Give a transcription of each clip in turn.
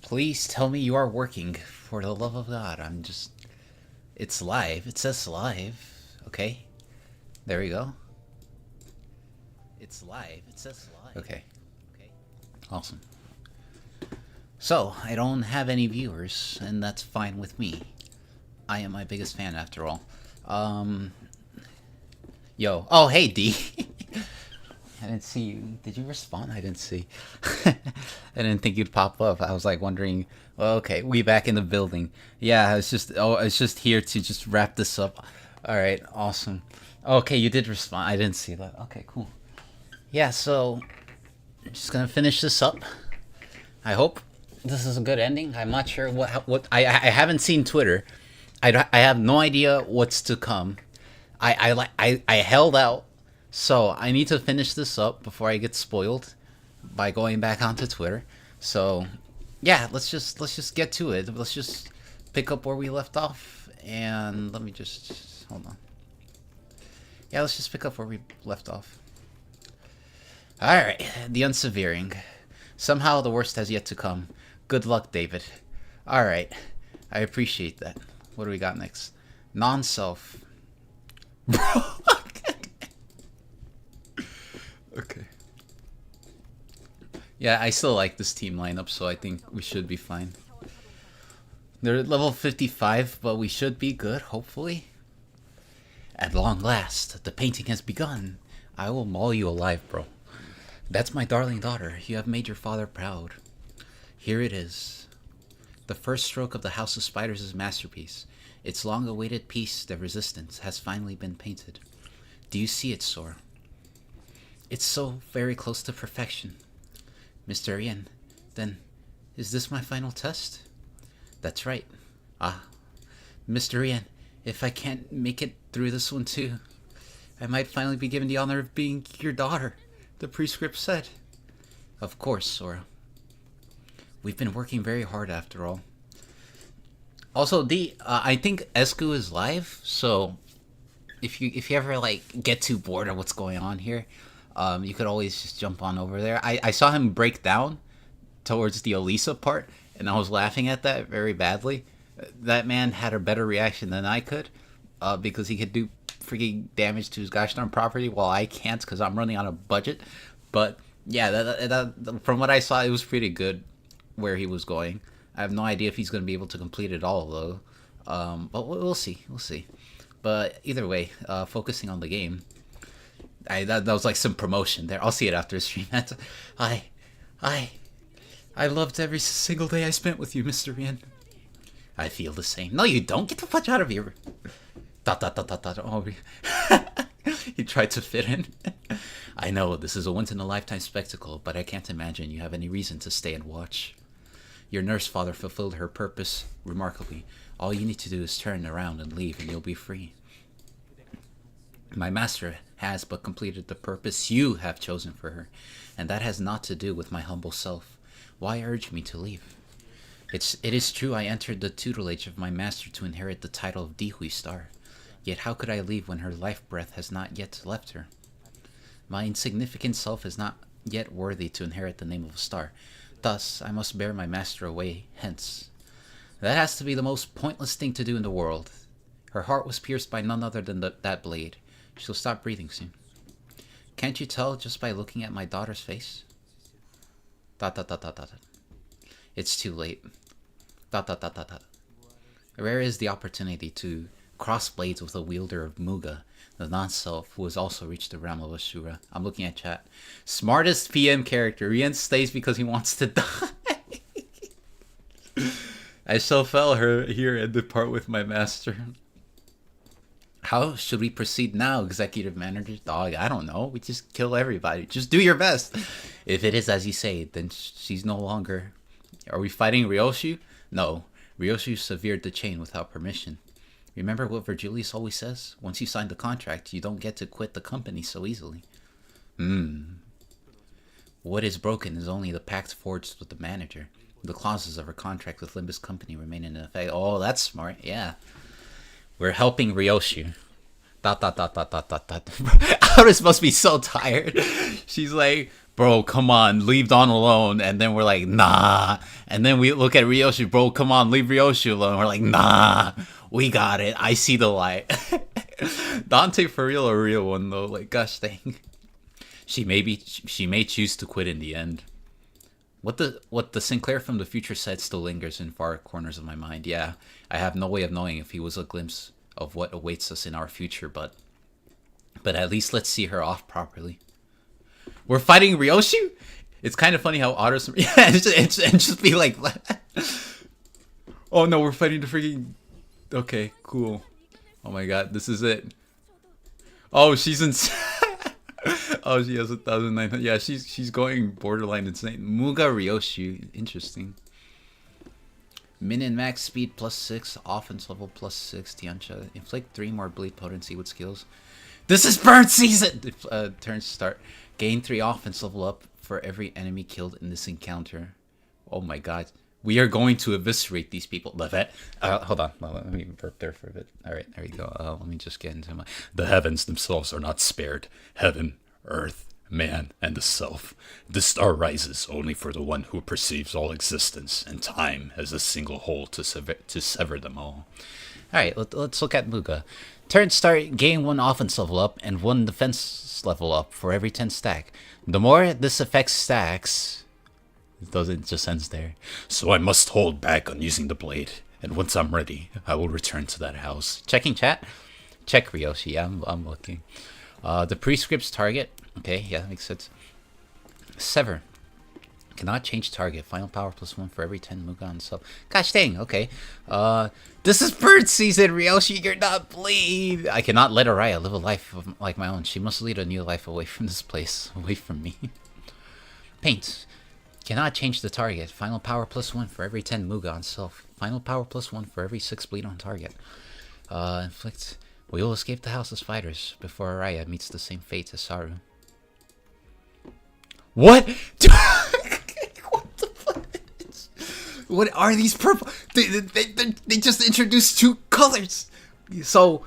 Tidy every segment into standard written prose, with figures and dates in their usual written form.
Please tell me you are working. For the love of God, I'm just... It's live. It says live. Okay. There we go. It's live. It says live. Okay. Awesome. So, I don't have any viewers, and that's fine with me. I am my biggest fan, after all. Yo. Oh, hey, D. I didn't see you. Did you respond? I didn't see. I didn't think you'd pop up. I was like wondering, well, okay, we back in the building. Yeah, it's just here to just wrap this up. All right, awesome. Okay, you did respond. I didn't see that. Okay, cool. Yeah, so I'm just gonna finish this up. I hope this is a good ending. I'm not sure what I haven't seen Twitter. I have no idea what's to come. I held out. So I need to finish this up before I get spoiled by going back onto Twitter. So yeah, let's just get to it. Let's just pick up where we left off, and let me just hold on. Yeah, let's just pick up where we left off. All right, the unsevering. Somehow the worst has yet to come. Good luck, David. All right, I appreciate that. What do we got next? Non-self. Bro. Okay. Yeah, I still like this team lineup, so I think we should be fine. They're at level 55, but we should be good, hopefully. At long last, the painting has begun. I will maul you alive, bro. That's my darling daughter. You have made your father proud. Here it is. The first stroke of the House of Spiders' masterpiece. Its long-awaited piece, the Resistance, has finally been painted. Do you see it, Sora? It's so very close to perfection. Mr. Ian, then, is this my final test? That's right. Ah, Mr. Ian, if I can't make it through this one too, I might finally be given the honor of being your daughter, the prescript said. Of course, Sora. We've been working very hard after all. Also, I think Esku is live, so if you ever like get too bored of what's going on here, you could always just jump on over there. I saw him break down towards the Elisa part, and I was laughing at that very badly. That man had a better reaction than I could, because he could do freaking damage to his gosh darn property while I can't because I'm running on a budget. But yeah, that from what I saw, it was pretty good where he was going. I have no idea if he's going to be able to complete it all, though. But we'll see. We'll see. But either way, focusing on the game. That was like some promotion there. I'll see it after the stream. I loved every single day I spent with you, Mr. Ian. I feel the same. No, you don't. Get the fudge out of here. Oh, he tried to fit in. I know, this is a once-in-a-lifetime spectacle, but I can't imagine you have any reason to stay and watch. Your nurse father fulfilled her purpose remarkably. All you need to do is turn around and leave, and you'll be free. My master has but completed the purpose you have chosen for her, and that has naught to do with my humble self. Why urge me to leave? It is true I entered the tutelage of my master to inherit the title of Dihui Star, yet how could I leave when her life breath has not yet left her? My insignificant self is not yet worthy to inherit the name of a star, thus I must bear my master away hence. That has to be the most pointless thing to do in the world. Her heart was pierced by none other than that blade. She'll stop breathing soon. Can't you tell just by looking at my daughter's face? ... It's too late. ... Rare is the opportunity to cross blades with a wielder of Muga, the non-self who has also reached the realm of Ashura. I'm looking at chat. Smartest PM character. Rian stays because he wants to die. I shall fell her here and depart with my master. How should we proceed now, executive manager? Dog, I don't know. We just kill everybody. Just do your best. If it is as you say, then she's no longer... Are we fighting Ryoshu? No. Ryoshu severed the chain without permission. Remember what Virgilius always says? Once you sign the contract, you don't get to quit the company so easily. What is broken is only the pact forged with the manager. The clauses of her contract with Limbus Company remain in effect. Oh, that's smart. Yeah. We're helping Ryoshu. ... Outis must be so tired. She's like, bro, come on, leave Dawn alone. And then we're like, nah. And then we look at Ryoshi, bro, come on, leave Ryoshi alone. We're like, nah, we got it. I see the light. Dante for real, a real one though. Like, gosh dang. She may choose to quit in the end. What the Sinclair from the future said still lingers in far corners of my mind. Yeah, I have no way of knowing if he was a glimpse of what awaits us in our future, but at least let's see her off properly. We're fighting Ryoshi? It's kind of funny how Outis... Yeah, and just be like... Oh no, we're fighting the freaking... Okay, cool. Oh my god, this is it. Oh, she's insane. Oh, she has 1,900. Yeah, she's going borderline insane. Muga Ryoshi. Interesting. Min and max speed +6. Offense level +6. Tiancha. Inflict 3 more bleed potency with skills. This is burn season! Turns start. Gain 3 offense level up for every enemy killed in this encounter. Oh my god. We are going to eviscerate these people. Hold on. Let me burp there for a bit. Alright, there we go. Let me just get into my... The heavens themselves are not spared. Heaven, earth, man, and the self. The star rises only for the one who perceives all existence and time as a single whole to sever them all. Alright, let's look at Muga. Turn start, gain 1 offense level up and 1 defense level up for every 10 stack. The more this effect stacks... It doesn't just ends there. So I must hold back on using the blade. And once I'm ready, I will return to that house. Checking chat? Check Ryoshi, yeah, I'm looking. The prescript's target. Okay, yeah, that makes sense. Sever. Cannot change target. Final power +1 for every 10 Mugan sub. Gosh dang, okay. This is bird season, Ryoshi, you're not bleed. I cannot let Araya live a life like my own. She must lead a new life away from this place. Away from me. Paint. Cannot change the target. Final power +1 for every 10 Muga on self. Final power +1 for every 6 bleed on target. Inflict. We will escape the house as fighters before Araya meets the same fate as Saru. What? What the fuck? What are these purple? They just introduced 2 colors. So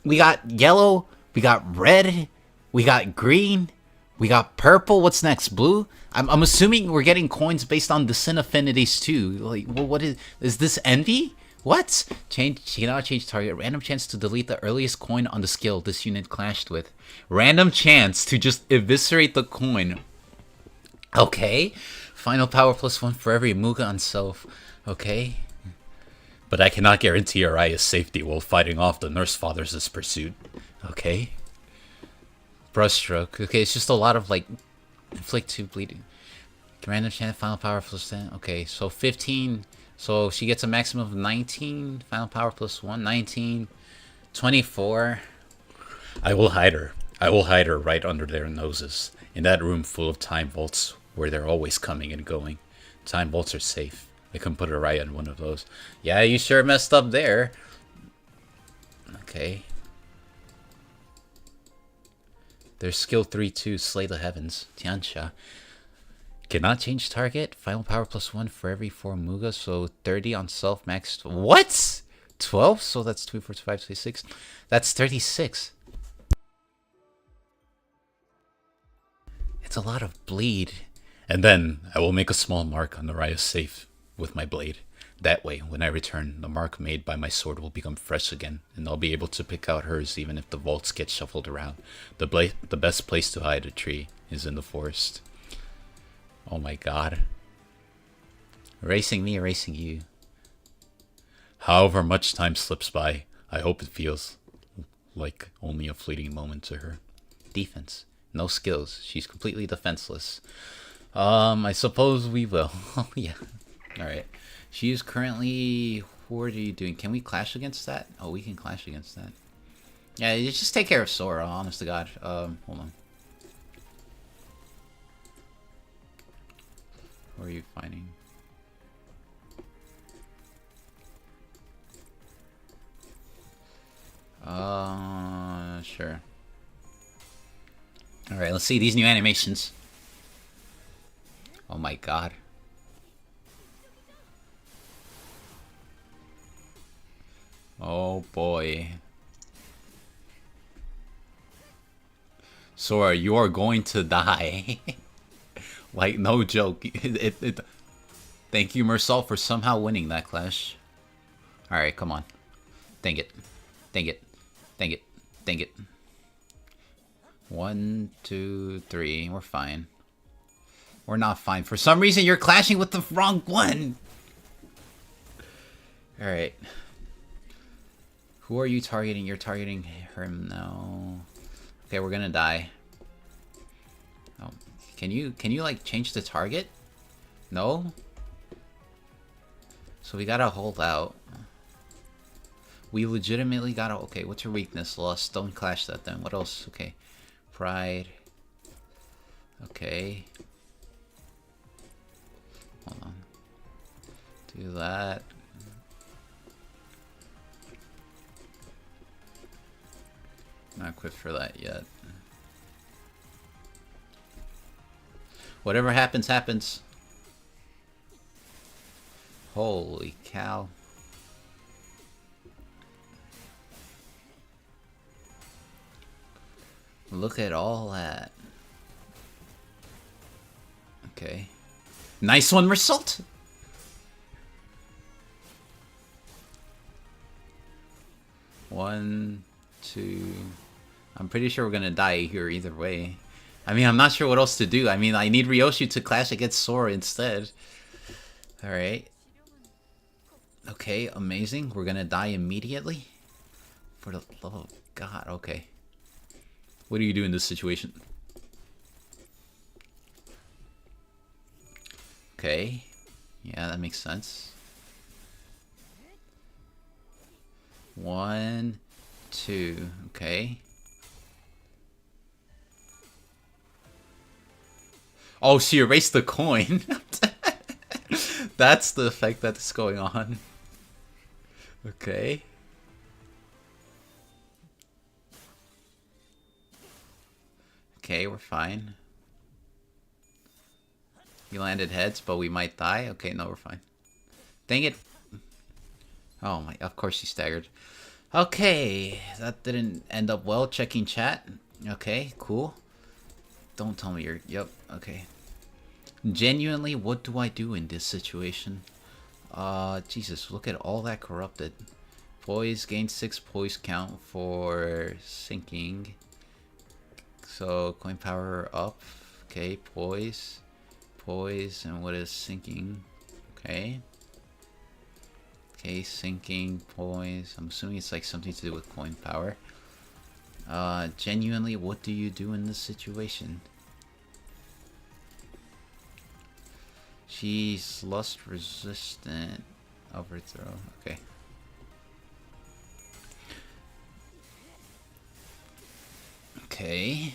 we got yellow, we got red, we got green, we got purple. What's next? Blue? I'm assuming we're getting coins based on the sin affinities too. Like, well, what is this envy? What? She cannot change target. Random chance to delete the earliest coin on the skill this unit clashed with. Random chance to just eviscerate the coin. Okay. Final power +1 for every Muga on self. Okay. But I cannot guarantee Araya's safety while fighting off the nurse father's pursuit. Okay. Brushstroke. Okay, it's just a lot of like inflict 2 bleeding. Random chance, final power +10. Okay, so 15. So she gets a maximum of 19. Final power +1. 19. 24. I will hide her. I will hide her right under their noses. In that room full of time vaults where they're always coming and going. Time vaults are safe. I can put Araya in one of those. Yeah, you sure messed up there. Okay. There's skill 3-2, Slay the Heavens. Tiancha. Cannot change target. Final power +1 for every 4 Muga. So 30 on self max. What? 12? So that's 2, 4, 5, 6. That's 36. It's a lot of bleed. And then I will make a small mark on Araya's safe with my blade. That way, when I return, the mark made by my sword will become fresh again, and I'll be able to pick out hers even if the vaults get shuffled around. The best place to hide a tree is in the forest. Oh my god. Erasing me, erasing you. However much time slips by, I hope it feels like only a fleeting moment to her. Defense. No skills. She's completely defenseless. I suppose we will. Oh, yeah. Alright. She is currently... What are you doing? Can we clash against that? Oh, we can clash against that. Yeah, you just take care of Sora, honest to God. Hold on. Where are you fighting? Sure. Alright, let's see these new animations. Oh my god. Oh boy. Sora, you are going to die. Like, no joke. Thank you, meursault, for somehow winning that clash. Alright, come on. Dang it. Dang it. Dang it. Dang it. 1, 2, 3. We're fine. We're not fine. For some reason, you're clashing with the wrong one. Alright. Who are you targeting? You're targeting him now. Okay, we're gonna die. Oh, can you like change the target? No? So we gotta hold out. We legitimately gotta... Okay, what's your weakness? Lust. Don't clash that then. What else? Okay. Pride. Okay. Hold on. Do that. Not equipped for that yet. Whatever happens, happens. Holy cow. Look at all that. Okay. Nice one, meursault! One, two... I'm pretty sure we're gonna die here either way. I mean, I'm not sure what else to do. I mean, I need Ryoshu to clash against Sora instead. Alright. Okay, amazing. We're gonna die immediately? For the love of God, okay. What do you do in this situation? Okay. Yeah, that makes sense. 1, 2, okay. Oh, she erased the coin. That's the effect that's going on. Okay. Okay, we're fine. You landed heads, but we might die. Okay, no, we're fine. Dang it. Oh my, of course she staggered. Okay, that didn't end up well. Checking chat. Okay, cool. Don't tell me you're... Yep, okay. Genuinely, what do I do in this situation? Jesus, look at all that corrupted. Poise, gain 6 poise count for sinking. So, coin power up. Okay, poise. Poise, and what is sinking? Okay. Okay, sinking, poise. I'm assuming it's like something to do with coin power. Genuinely, what do you do in this situation? She's lust resistant. Overthrow. Okay. Okay.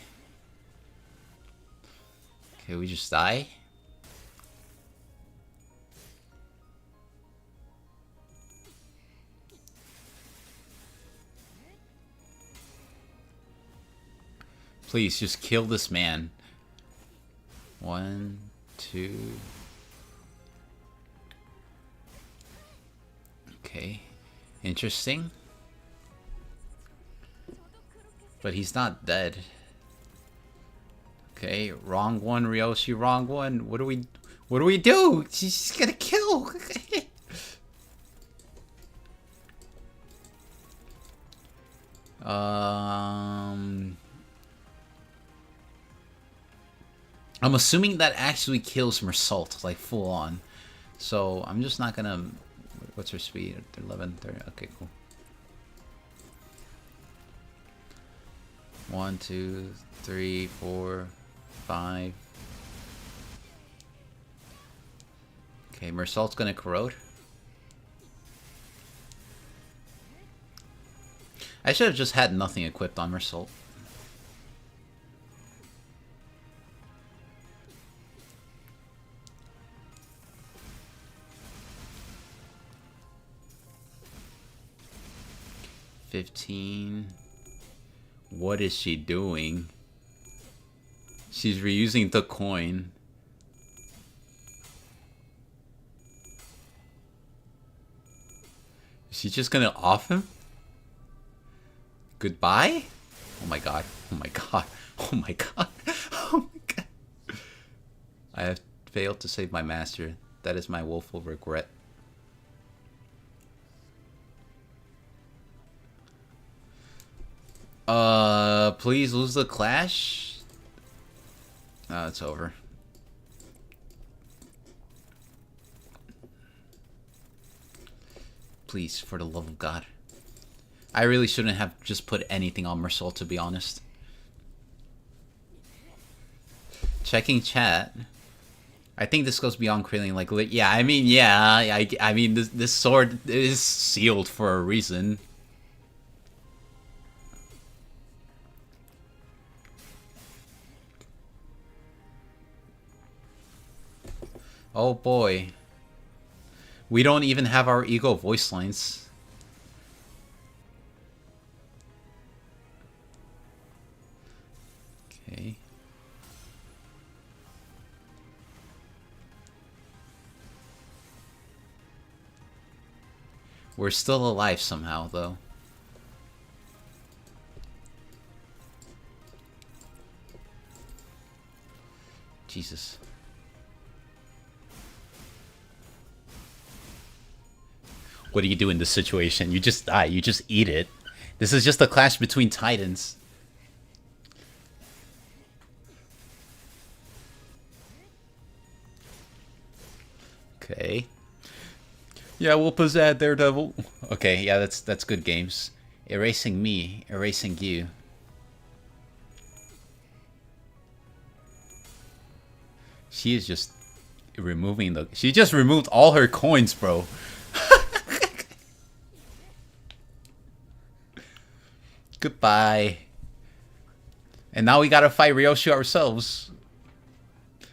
Okay, we just die? Please, just kill this man. 1, 2... Okay, interesting. But he's not dead. Okay, wrong one, Ryoshi, wrong one. What do we do? She's gonna kill. I'm assuming that actually kills meursault, like full on. So I'm just not gonna... What's her speed? 11, 30. Okay, cool. 1, 2, 3, 4, 5. Okay, meursault's gonna corrode. I should have just had nothing equipped on meursault. What is she doing? She's reusing the coin. Is she just gonna off him? Goodbye? Oh my god. Oh my god. Oh my god. Oh my god. I have failed to save my master. That is my woeful regret. Please lose the clash? Oh, it's over. Please, for the love of God. I really shouldn't have just put anything on meursault, to be honest. Checking chat. I think this goes beyond Krillin. Like, yeah, I mean, yeah. I mean, this sword is sealed for a reason. Oh boy. We don't even have our ego voice lines. Okay. We're still alive somehow, though. Jesus. What do you do in this situation? You just die. You just eat it. This is just a clash between titans. Okay. Yeah, we'll pizzazz Daredevil. Okay, yeah, that's good games. Erasing me, erasing you. She is just removing the... She just removed all her coins, bro. Goodbye. And now we gotta fight Ryoshu ourselves.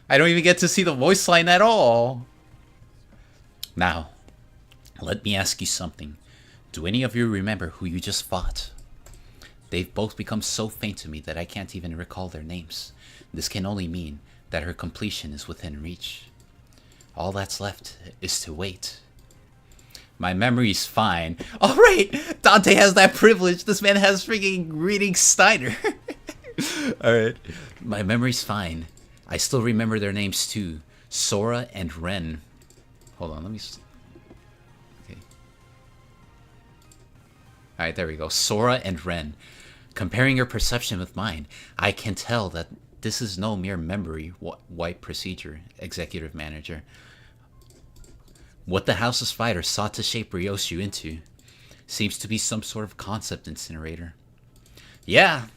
I don't even get to see the voice line at all. Now, let me ask you something. Do any of you remember who you just fought? They've both become so faint to me that I can't even recall their names. This can only mean that her completion is within reach. All that's left is to wait. My memory's fine. Alright! Dante has that privilege. This man has freaking reading Steiner. Alright. My memory's fine. I still remember their names too. Sora and Ren. Hold on, let me... Okay. Alright, there we go. Sora and Ren. Comparing your perception with mine, I can tell that this is no mere memory wipe procedure, Executive Manager. What the House of Spiders sought to shape Ryoshu into seems to be some sort of concept incinerator. Yeah,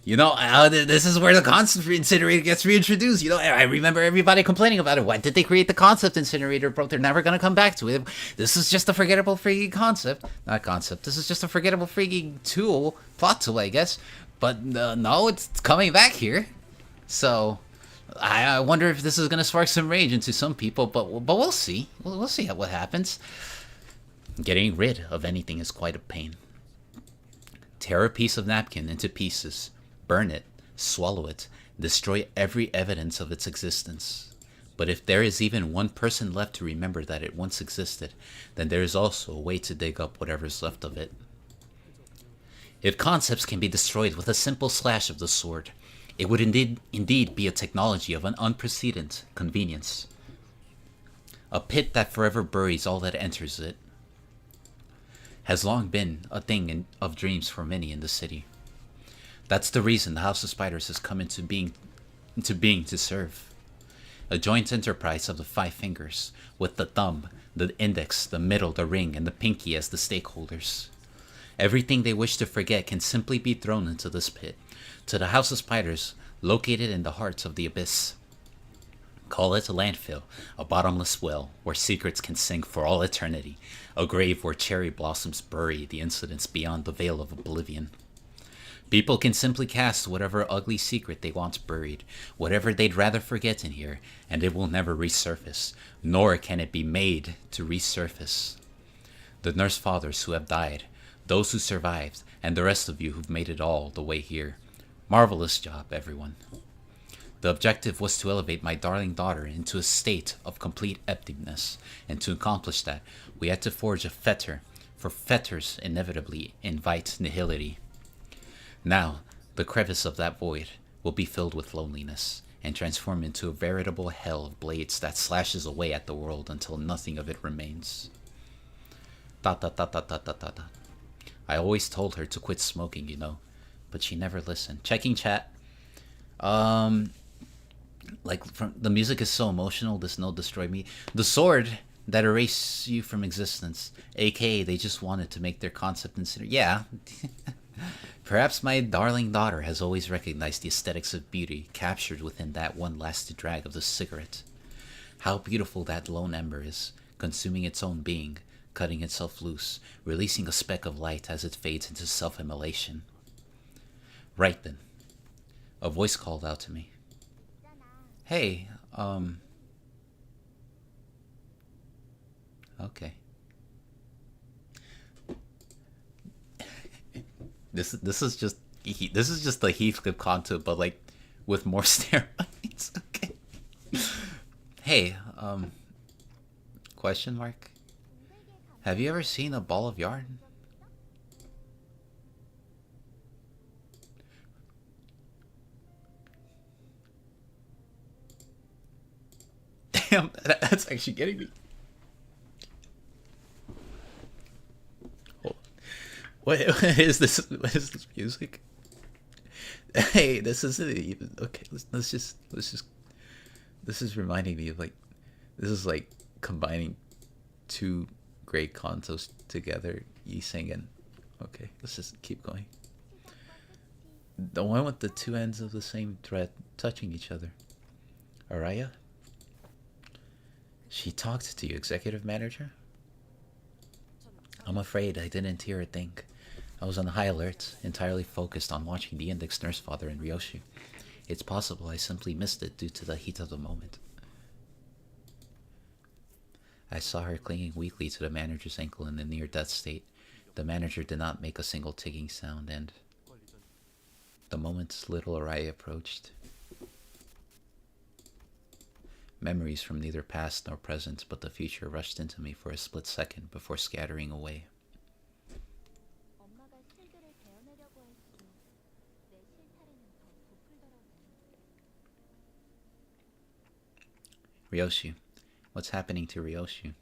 you know, this is where the concept incinerator gets reintroduced. You know, I remember everybody complaining about it. Why did they create the concept incinerator, bro? They're never going to come back to it. This is just a forgettable freaking concept. Not concept. This is just a forgettable freaking tool. Plot tool, I guess. But no, it's coming back here. So... I wonder if this is going to spark some rage into some people, but we'll see. We'll see what happens. Getting rid of anything is quite a pain. Tear a piece of napkin into pieces, burn it, swallow it, destroy every evidence of its existence. But if there is even one person left to remember that it once existed, then there is also a way to dig up whatever's left of it. If concepts can be destroyed with a simple slash of the sword, it would indeed be a technology of an unprecedented convenience. A pit that forever buries all that enters it has long been a thing of dreams for many in the city. That's the reason the House of Spiders has come into being to serve. A joint enterprise of the 5 fingers, with the thumb, the index, the middle, the ring, and the pinky as the stakeholders. Everything they wish to forget can simply be thrown into this pit, to the House of Spiders, located in the heart of the abyss. Call it a landfill, a bottomless well, where secrets can sink for all eternity, a grave where cherry blossoms bury the incidents beyond the veil of oblivion. People can simply cast whatever ugly secret they want buried, whatever they'd rather forget in here, and it will never resurface, nor can it be made to resurface. The nurse fathers who have died, those who survived, and the rest of you who've made it all the way here. Marvelous job, everyone. The objective was to elevate my darling daughter into a state of complete emptiness, and to accomplish that, we had to forge a fetter, for fetters inevitably invite nihility. Now, the crevice of that void will be filled with loneliness, and transform into a veritable hell of blades that slashes away at the world until nothing of it remains. Dot dot dot dot dot dot dot dot. I always told her to quit smoking, you know, but she never listened. Checking chat. Like, from the music is so emotional. This note destroyed me. The sword that erased you from existence, aka they just wanted to make their concept consider. Yeah. Perhaps my darling daughter has always recognized the aesthetics of beauty captured within that one last drag of the cigarette. How beautiful that lone ember is, consuming its own being, cutting itself loose, releasing a speck of light as it fades into self-immolation. Right then. A voice called out to me. Hey, okay. This is just the Heathcliff content, but like with more steroids. Okay. Hey, question mark. Have you ever seen a ball of yarn? Damn, that's actually getting me. What is this? What is this music? Hey, this isn't even okay. Let's just. This is reminding me of like, this is like combining two great contos together. Ishsang and okay. Let's just keep going. The one with the two ends of the same thread touching each other. Araya? She talked to you, executive manager? I'm afraid I didn't hear a thing. I was on high alert, entirely focused on watching the index nurse father and Ryoshi. It's possible I simply missed it due to the heat of the moment. I saw her clinging weakly to the manager's ankle in a near-death state. The manager did not make a single ticking sound, and the moment little Araya approached, memories from neither past nor present but the future rushed into me for a split second before scattering away. Ryoshi. What's happening to Ryoshi?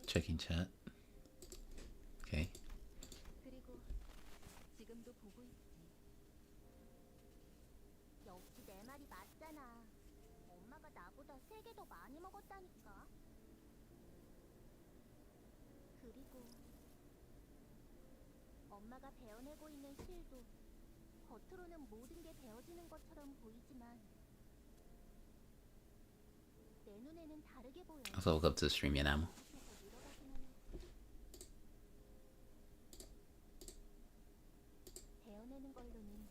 Checking chat. Okay. 엄마가 베어내고 있는 실도 겉으로는 모든 게 베어지는 것처럼 보이지만 내 눈에는 다르게 보여. Also, welcome to the stream, Yanamo. 베어내는 걸로는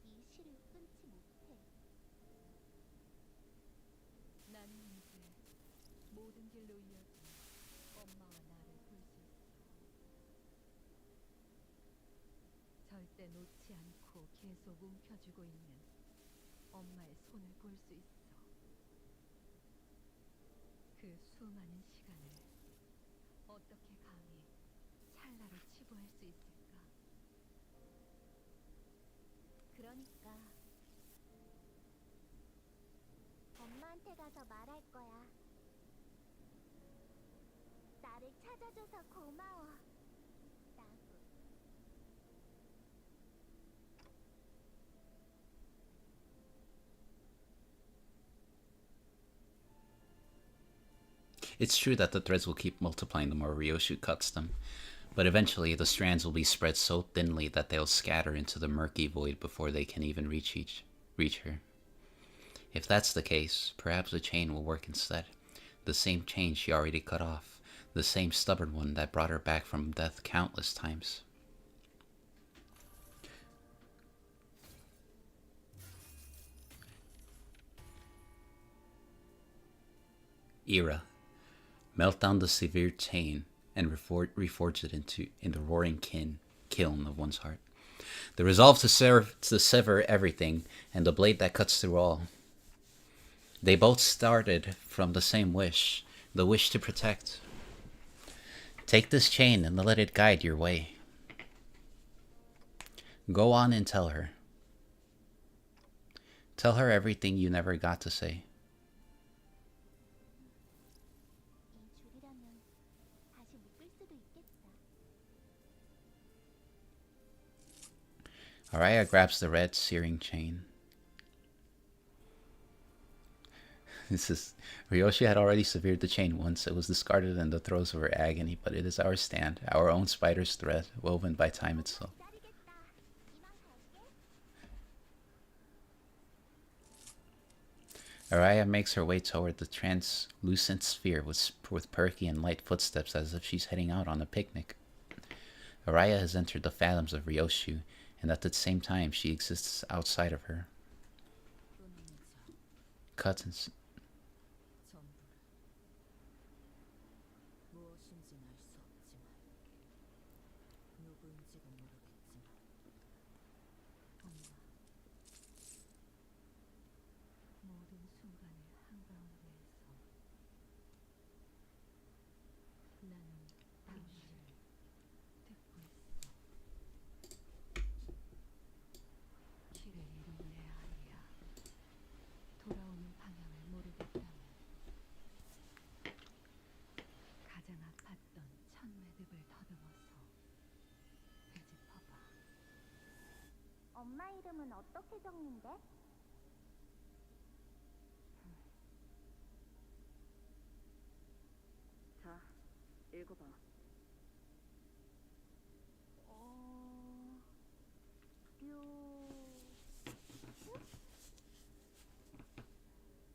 이 실을 끊지 못해. 나는 이제 모든 길로 이어진 엄마와 나를 볼 수 있어. 절대 놓지 않고 계속 움켜쥐고 있는 엄마의 손을 볼 수 있어. 그 수많은 시간을 어떻게 감히 찰나로 치부할 수 있을까? 그러니까 엄마한테 가서 말할 거야. 나를 찾아줘서 고마워. 나도. It's true that the threads will keep multiplying the more Ryoshi cuts them, but eventually the strands will be spread so thinly that they'll scatter into the murky void before they can even reach her. If that's the case, perhaps a chain will work instead. The same chain she already cut off, the same stubborn one that brought her back from death countless times. era. Melt down the severed chain and reforge it in the roaring kiln of one's heart. The resolve to sever everything, and the blade that cuts through all. They both started from the same wish, the wish to protect. Take this chain and let it guide your way. Go on and tell her. Tell her everything you never got to say. Araya grabs the red, searing chain. Ryoshi had already severed the chain once. It was discarded in the throes of her agony, but it is our stand, our own spider's thread, woven by time itself. Araya makes her way toward the translucent sphere with perky and light footsteps as if she's heading out on a picnic. Araya has entered the phantoms of Ryoshi, and at the same time she exists outside of her. Cuts. 엄마 이름은 어떻게 적는데? 자, 읽어봐.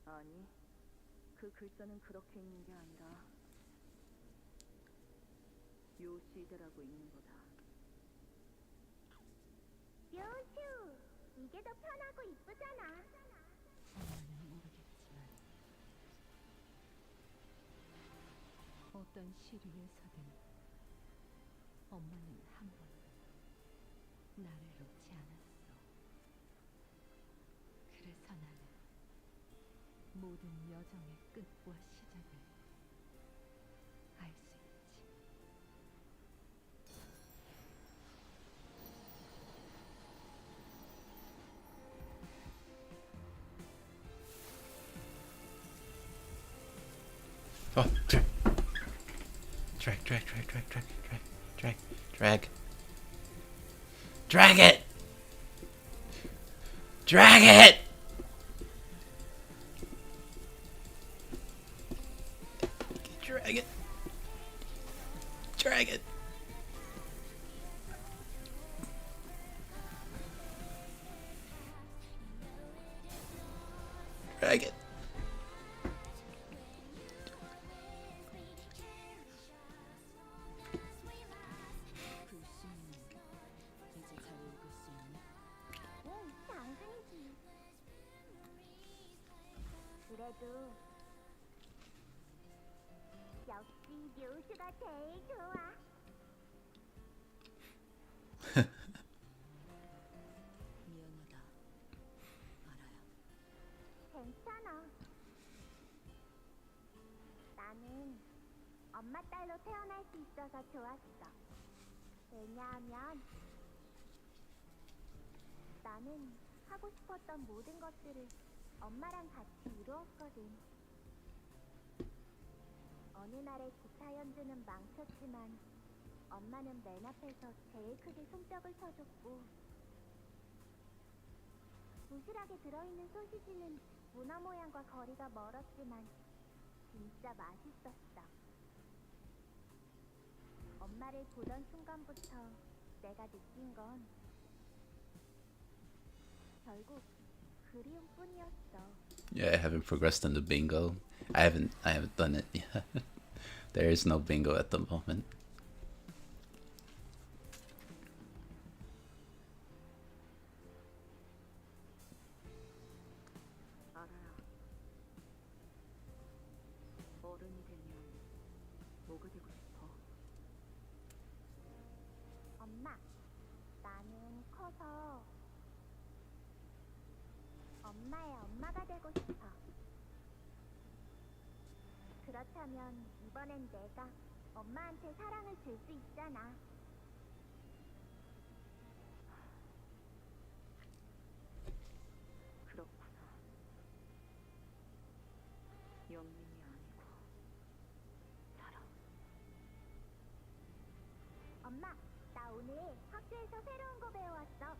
아니, 그 글자는 그렇게 있는 게 아니라 요시드라고 있는 거다. 요슈! 이게 더 편하고 이쁘잖아. 엄마는 모르겠지만 어떤 시류에서든 엄마는 한 번도 나를 놓지 않았어. 그래서 나는 모든 여정의 끝과 시작을 알 수 있지. Oh, drag. Drag it! Drag it! Drag it. Drag it. Drag it. 당근이지. 그래도 역시 요슈가 제일 좋아. 미안하다. 알아요. 괜찮아. 나는 엄마 딸로 태어날 수 있어서 좋았어. 왜냐하면 나는 하고 싶었던 모든 것들을 엄마랑 같이 이루었거든. 어느 날에 기타 연주는 망쳤지만 엄마는 맨 앞에서 제일 크게 손뼉을 쳐줬고, 부실하게 들어있는 소시지는 문어 모양과 거리가 멀었지만 진짜 맛있었어. 엄마를 보던 순간부터 내가 느낀 건 결국 그리움뿐이었어. Yeah, I haven't progressed in the bingo. I haven't done it yet. There is no bingo at the moment. 알아요. 어른이 되면 뭐가 되고 싶어? 엄마, 나는 커서 엄마의 엄마가 되고 싶어. 그렇다면 이번엔 내가 엄마한테 사랑을 줄 수 있잖아. 그렇구나. 영민이 아니고 사랑. 엄마, 나 오늘 학교에서 새로운 거 배워왔어.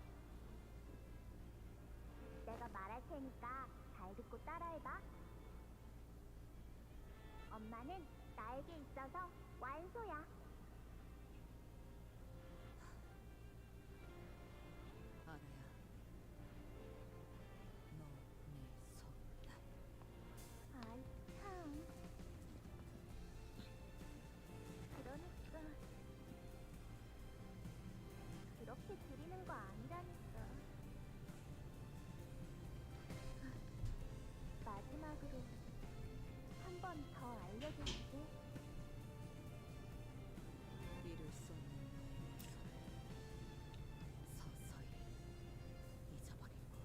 내가 말할 테니까 잘 듣고 따라해봐. 엄마는 나에게 있어서 완소야. 알아야. 너 내 손다. 아이 참. 그러니까 그렇게 드리는 거 아니라니까. 마지막으로 한 번 더 알려줄게. 이룰 수 없는 너의 미소를 서서히 잊어버리고.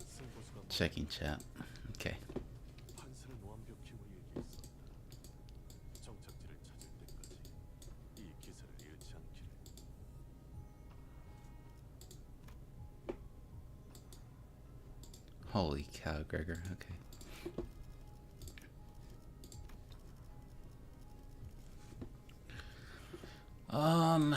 승부수가 Checking chat. Okay. 판사는 완벽히 우리에게 있었다. 정착지를 찾을 때까지 이 기세를 잃지 않기를. Holy cow, Gregor. Okay. Um.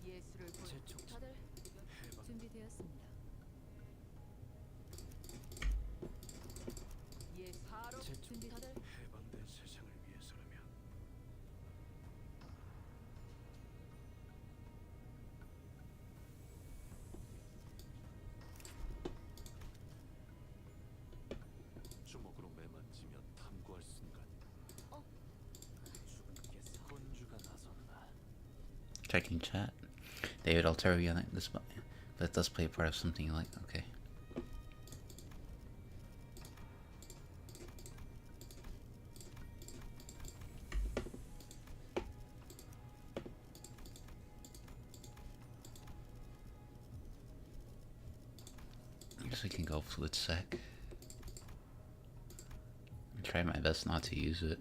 예술을 볼 다들 준비되었습니다. 예, 바로 준비 다들 해방된 세상을 위해서라면 주먹으로 매만지며 탐구할 순간 주군께서 군주가 나선다. Checking chat. David Altero, this, but it does play a part of something like. Okay. I guess we can go fluid sec. Try my best not to use it.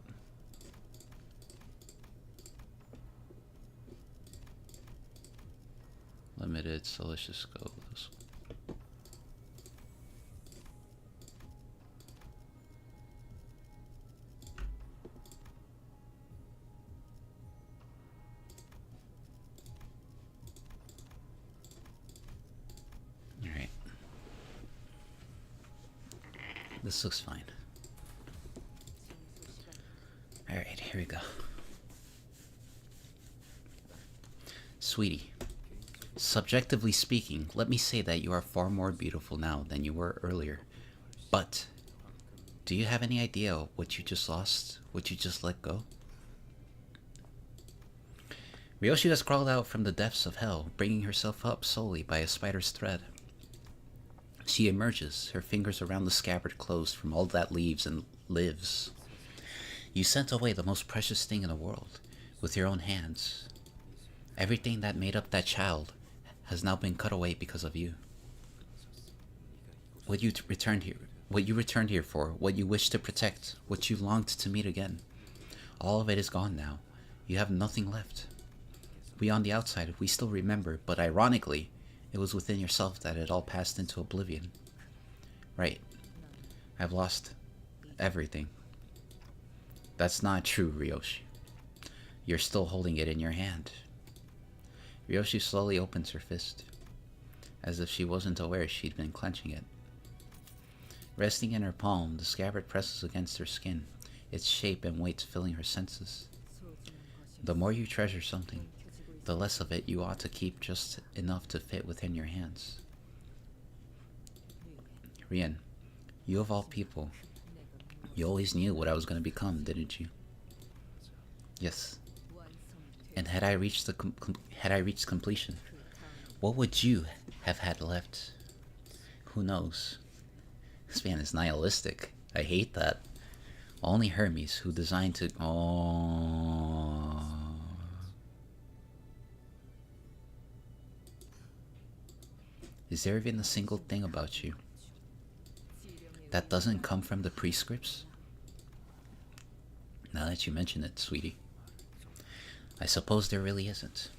Limited, so let's just go with this one. Alright. This looks fine. Alright, here we go. Sweetie. Subjectively speaking, let me say that you are far more beautiful now than you were earlier. But, do you have any idea what you just lost? What you just let go? Ryoshi has crawled out from the depths of hell, bringing herself up solely by a spider's thread. She emerges, her fingers around the scabbard closed from all that leaves and lives. You sent away the most precious thing in the world, with your own hands. Everything that made up that child has now been cut away because of you. What you returned here for, what you wished to protect, what you longed to meet again, all of it is gone now. You have nothing left. We on the outside, we still remember, but ironically, it was within yourself that it all passed into oblivion. Right. I've lost everything. That's not true, Ryoshi. You're still holding it in your hand. Ryoshi slowly opens her fist, as if she wasn't aware she'd been clenching it. Resting in her palm, the scabbard presses against her skin, its shape and weight filling her senses. The more you treasure something, the less of it you ought to keep, just enough to fit within your hands. Rian, you of all people, you always knew what I was going to become, didn't you? Yes. And had I reached completion, what would you have had left? Who knows? This man is nihilistic. I hate that. Only Hermes, who designed to... Oh. Is there even a single thing about you that doesn't come from the prescripts? Now that you mention it, sweetie. I suppose there really isn't.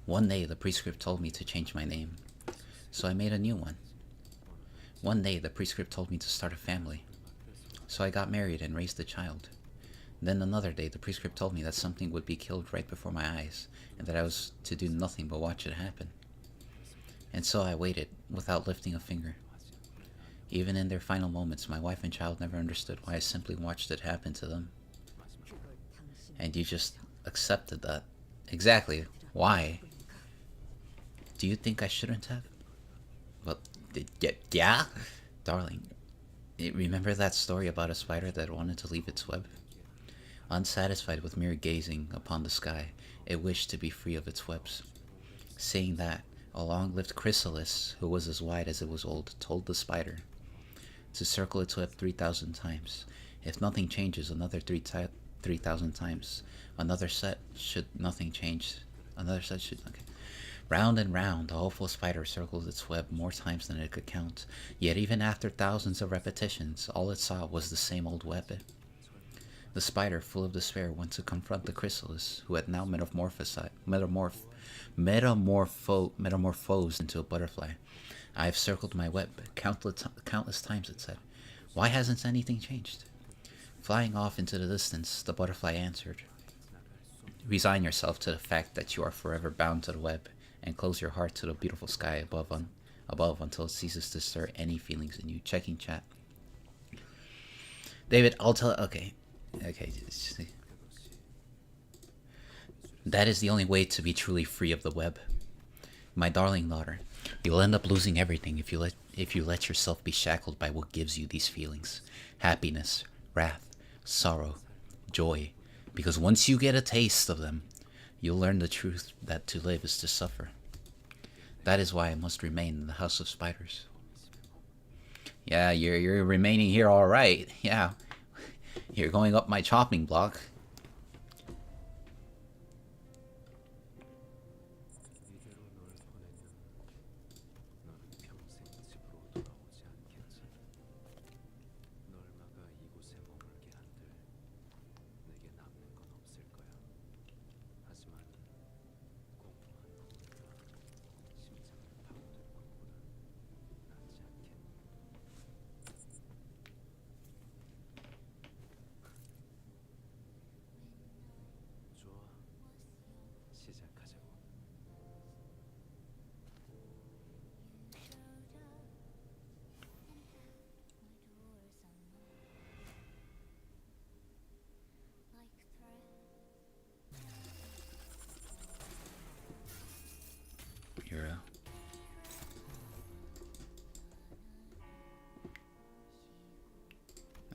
One day the prescript told me to change my name, so I made a new one. One day the prescript told me to start a family, so I got married and raised a child. Then another day the prescript told me that something would be killed right before my eyes, and that I was to do nothing but watch it happen. And so I waited, without lifting a finger. Even in their final moments, my wife and child never understood why I simply watched it happen to them. And you just accepted that. Exactly. Why? Do you think I shouldn't have? Well, yeah? Darling, remember that story about a spider that wanted to leave its web? Unsatisfied with mere gazing upon the sky, it wished to be free of its webs. Saying that, a long-lived chrysalis, who was as wide as it was old, told the spider to circle its web 3,000 times. If nothing changes, another 3,000 times. Another set should nothing change. Another set should... Okay. Round and round, the hopeful spider circled its web more times than it could count. Yet even after thousands of repetitions, all it saw was the same old web. The spider, full of despair, went to confront the chrysalis, who had now metamorphosed into a butterfly. I have circled my web countless times, it said. Why hasn't anything changed? Flying off into the distance, the butterfly answered. Resign yourself to the fact that you are forever bound to the web, and close your heart to the beautiful sky above until it ceases to stir any feelings in you. Checking chat. David, I'll tell... Okay. That is the only way to be truly free of the web. My darling daughter, you'll end up losing everything if you let yourself be shackled by what gives you these feelings. Happiness, wrath, sorrow, joy. Because once you get a taste of them, you'll learn the truth that to live is to suffer. That is why I must remain in the House of Spiders. Yeah, you're remaining here all right. Yeah. You're going up my chopping block.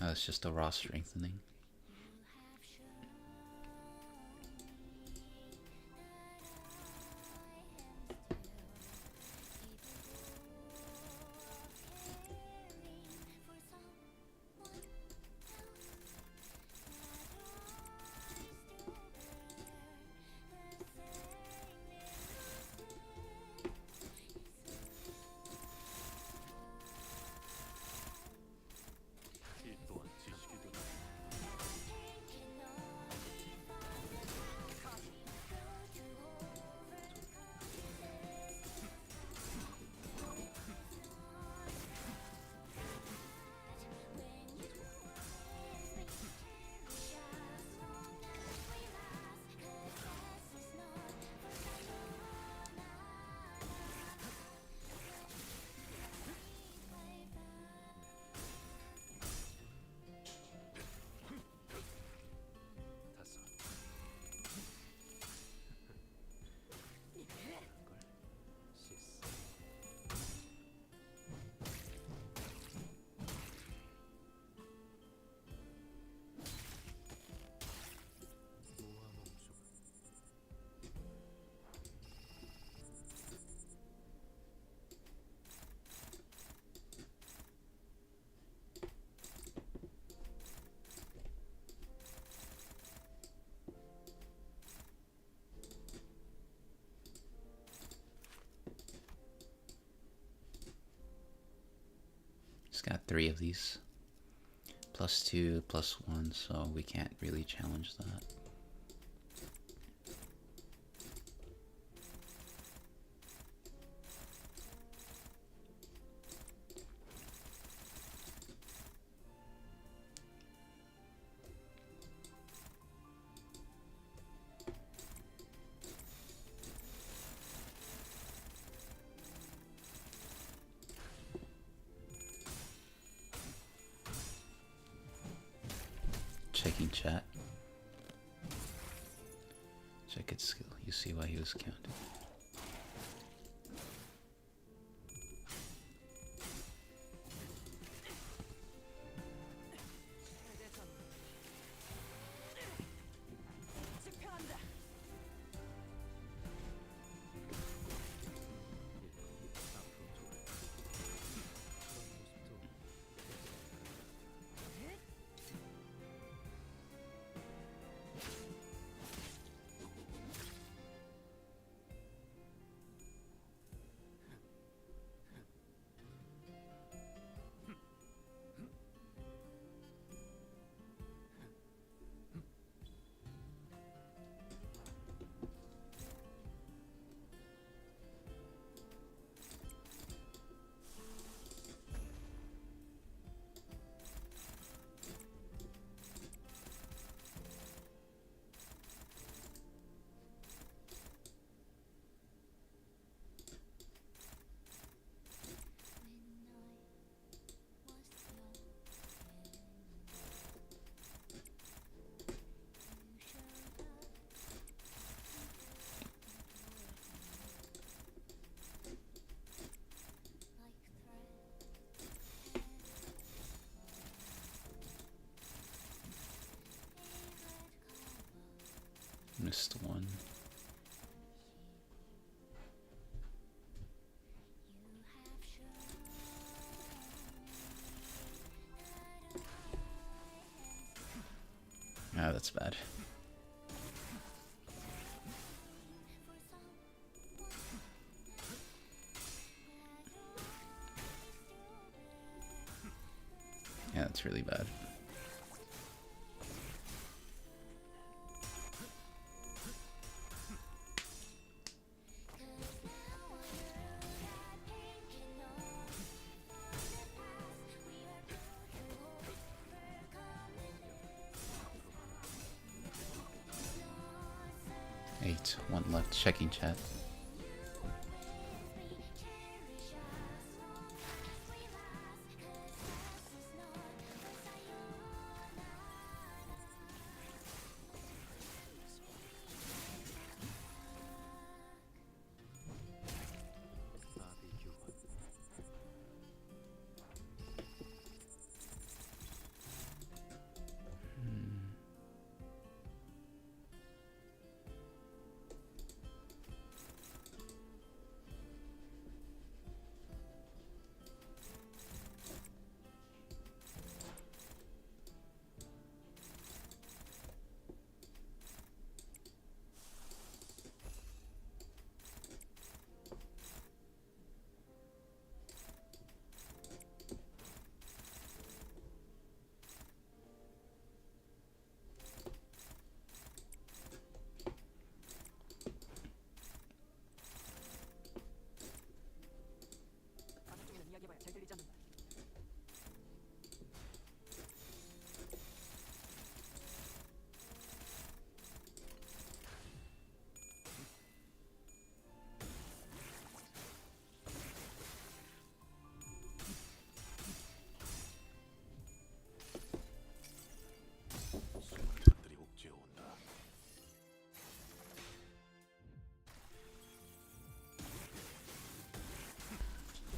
It's just a raw strengthening. He's got 3 of these. +2, +1, so we can't really challenge that. Checking chat. Check its skill. You see why he was counted. Missed one. Ah, that's bad. Yeah, that's really bad. One left. Checking chat.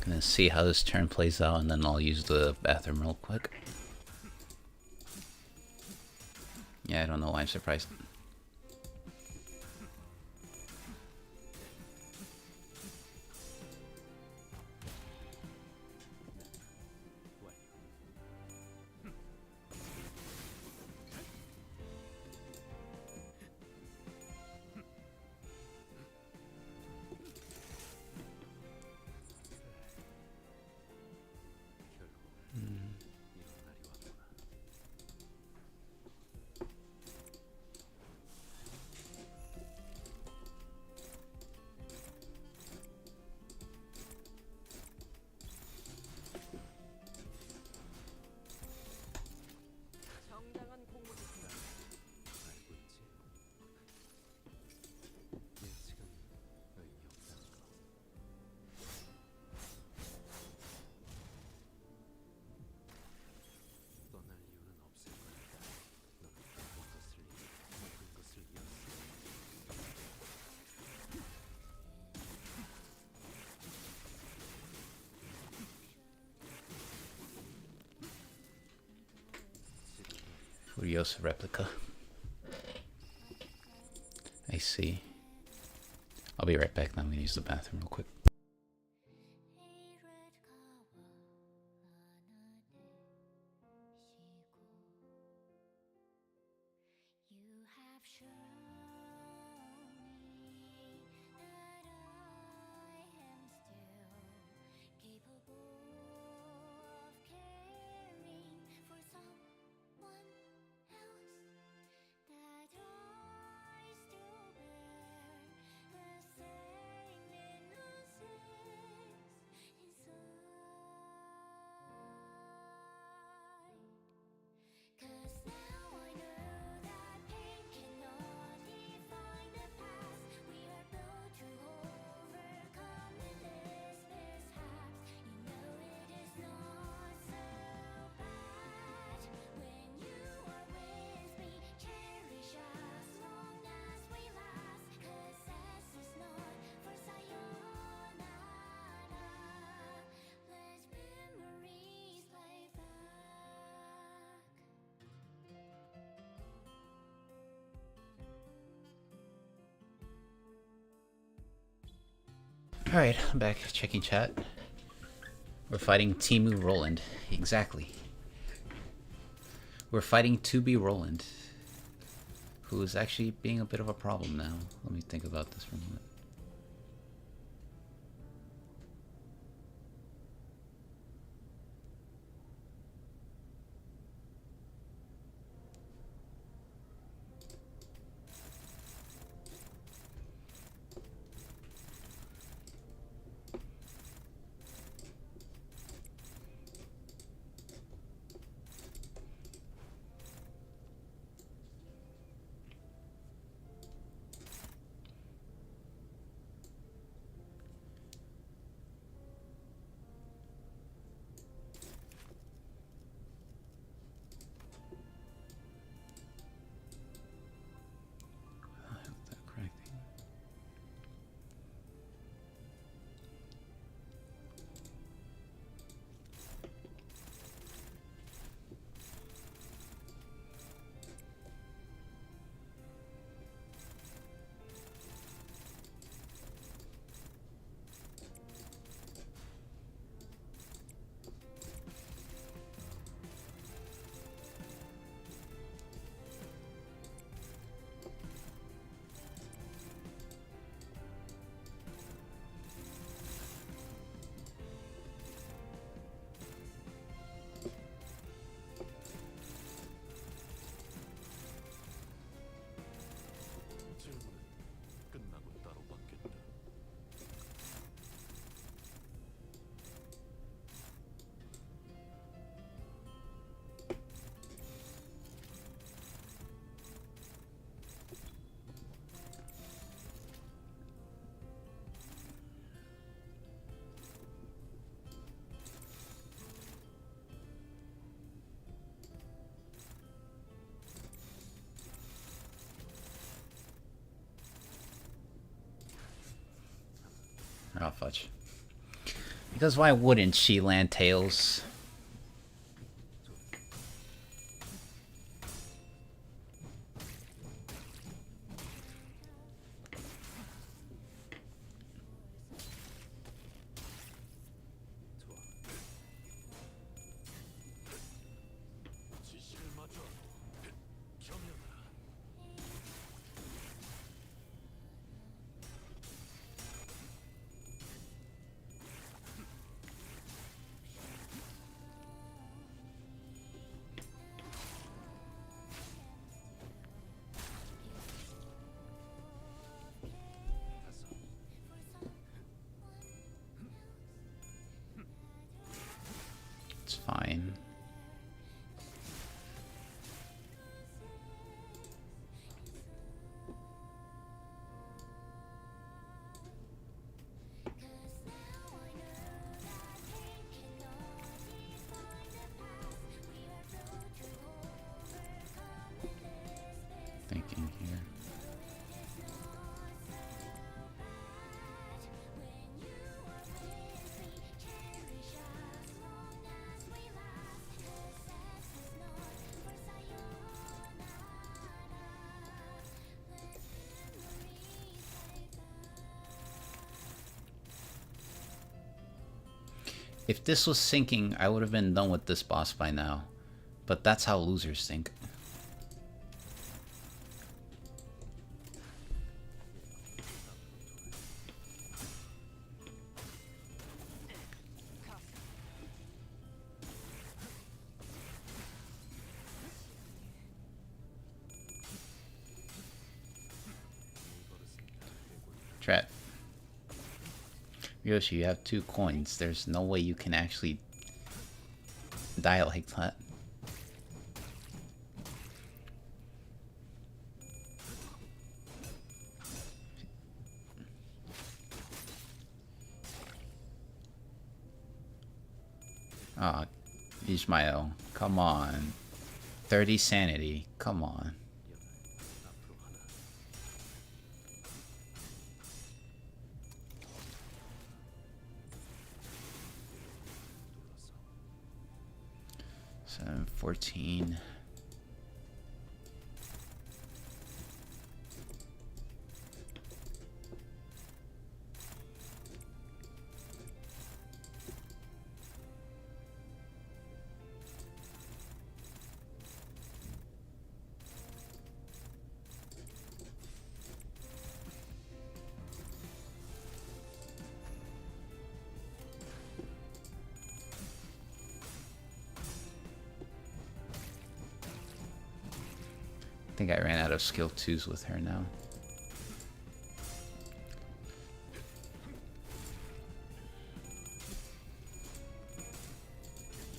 Gonna see how this turn plays out, and then I'll use the bathroom real quick. Yeah, I don't know why I'm surprised. Furiosa replica. I see. I'll be right back. Now I'm gonna use the bathroom real quick. Alright, I'm back checking chat. We're fighting Timu Roland. Exactly. We're fighting 2B Roland, who is actually being a bit of a problem now. Let me think about this for a moment. Oh, fudge. Because why wouldn't she land tails? It's fine. Thinking here. If this was sinking, I would have been done with this boss by now. But that's how losers think. Trap. Yoshi, you have 2 coins. There's no way you can actually die like that. Ah, oh, Ishmael, come on. 30 sanity, come on. So 14. I think I ran out of skill 2s with her now.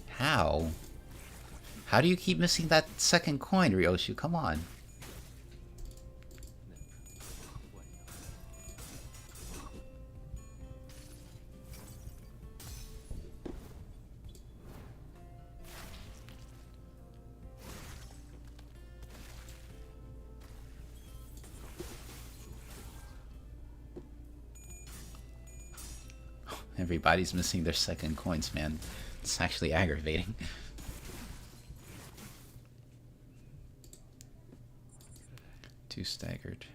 How? How do you keep missing that second coin, Ryoshu? Come on. Everybody's missing their second coins, man. It's actually aggravating. Too staggered.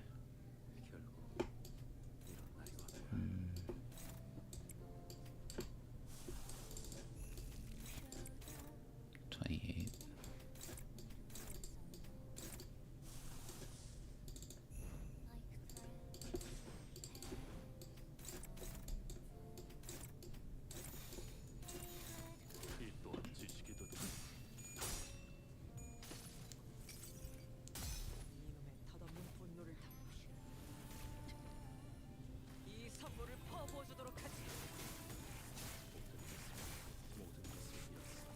28. 이 또한 지식이 되다. 이놈의 덧없는 분노를 담으시오. 이 선물을 퍼부어주도록 하지. 모든 것을 잃었어.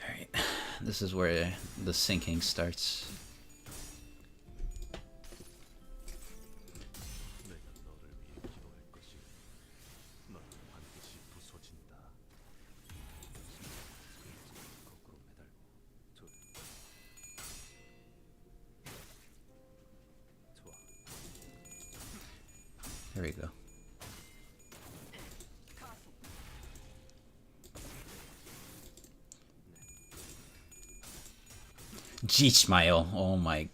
Alright, this is where the sinking starts. 내가 너를 위해 기도할 것이 너는 반드시 부서진다. 거꾸로 매달고 둘. 좋아. There we go. Ishmael, oh my.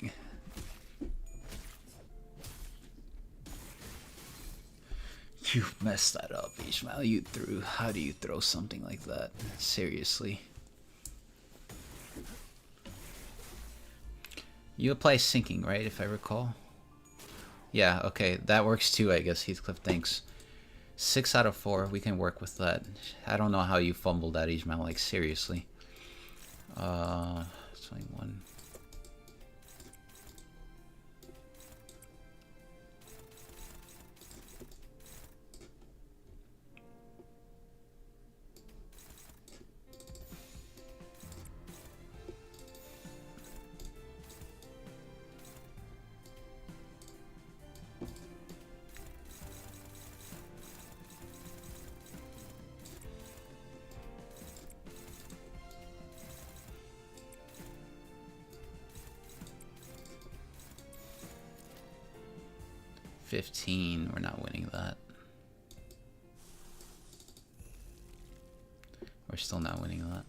You messed that up, Ishmael. You threw. How do you throw something like that? Seriously. You apply sinking, right? If I recall. Yeah, okay. That works too, I guess, Heathcliff. Thanks. 6 out of 4. We can work with that. I don't know how you fumbled that, Ishmael. Like, seriously. 21. $15. We're not winning that. We're still not winning that.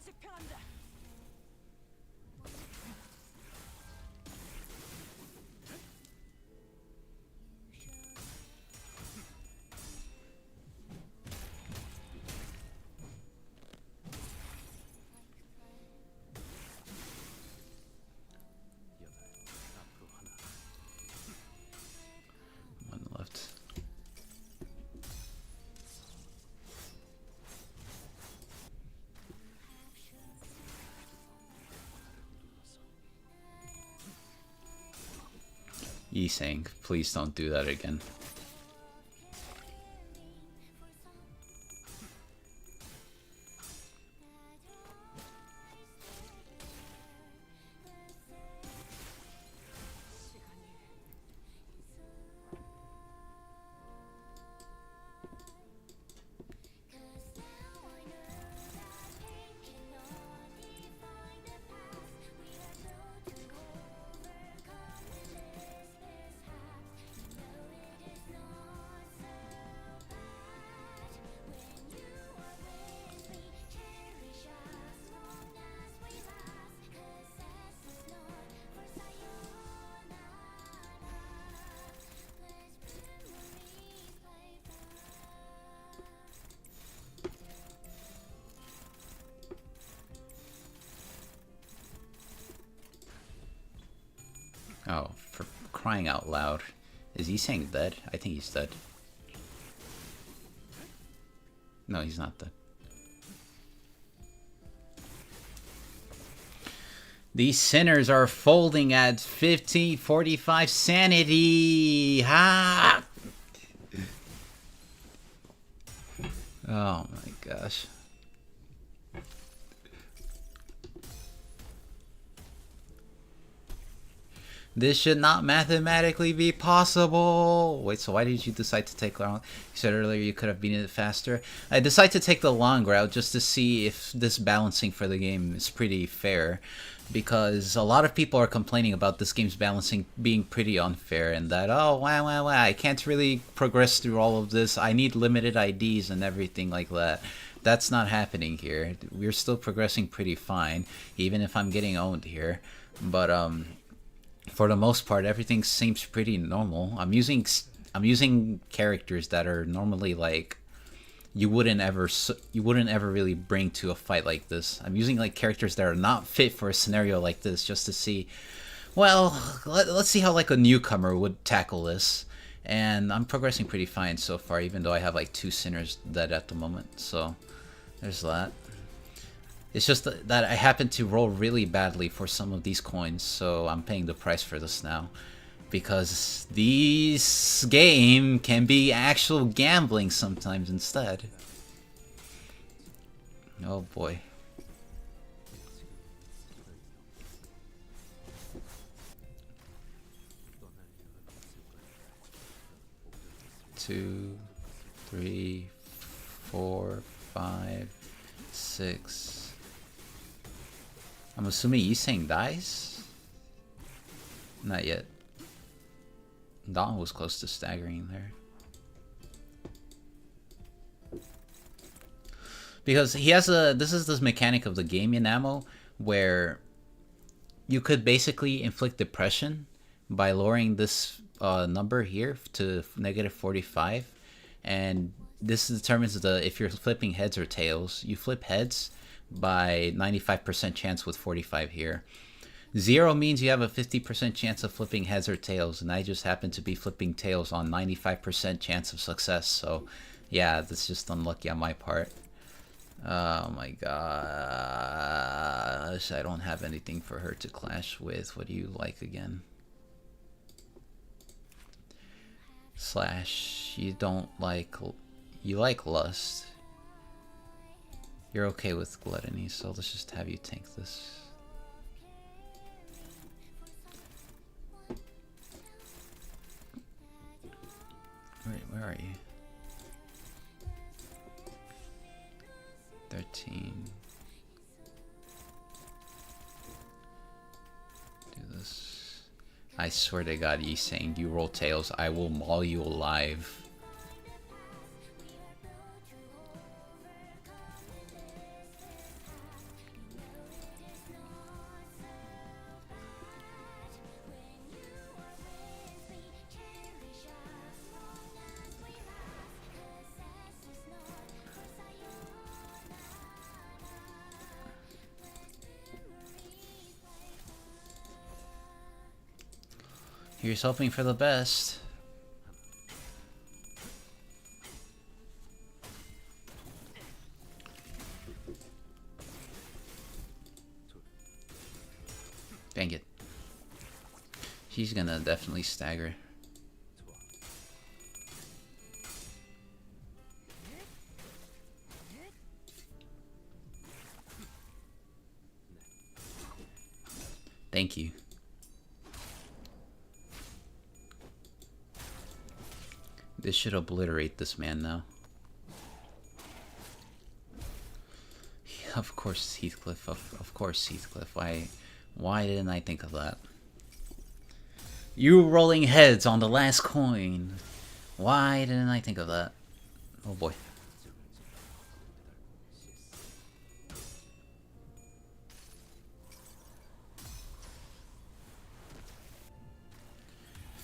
집행한다. One left. Ishsang, please don't do that again. Oh, for crying out loud. Is Ishsang dead? I think he's dead. No, he's not dead. These sinners are folding at 1545 sanity. Ha! Oh my gosh. This should not mathematically be possible. Wait, so why did you decide to take long? You said earlier you could have beaten it faster. I decided to take the long route just to see if this balancing for the game is pretty fair. Because a lot of people are complaining about this game's balancing being pretty unfair. And that, oh, wow, I can't really progress through all of this. I need limited IDs and everything like that. That's not happening here. We're still progressing pretty fine. Even if I'm getting owned here. But, for the most part, everything seems pretty normal. I'm using characters that are normally like you wouldn't ever really bring to a fight like this. I'm using like characters that are not fit for a scenario like this just to see. Well, let's see how like a newcomer would tackle this. And I'm progressing pretty fine so far, even though I have like 2 sinners dead at the moment. So there's that. It's just that I happen to roll really badly for some of these coins, so I'm paying the price for this now. Because this game can be actual gambling sometimes instead. Oh boy. Two, 3, 4, 5, 6. I'm assuming Ishsang dies? Not yet. Don was close to staggering there. Because he has a... This is this mechanic of the game in ammo where you could basically inflict depression by lowering this number here to negative 45. And this determines if you're flipping heads or tails. You flip heads by 95% chance with 45 here. 0 means you have a 50% chance of flipping heads or tails, and I just happen to be flipping tails on 95% chance of success. So yeah, that's just unlucky on my part. Oh my gosh, I don't have anything for her to clash with. What do you like again? Slash, you don't like... You like lust. You're okay with gluttony, so let's just have you tank this. Wait, where are you? 13. Do this. I swear to God, Ishsang, you roll tails, I will maul you alive. Here's hoping for the best. Dang it. She's gonna definitely stagger. Thank you. This should obliterate this man now. Of course, Heathcliff. Of course, Heathcliff. Why didn't I think of that? You rolling heads on the last coin. Why didn't I think of that? Oh boy.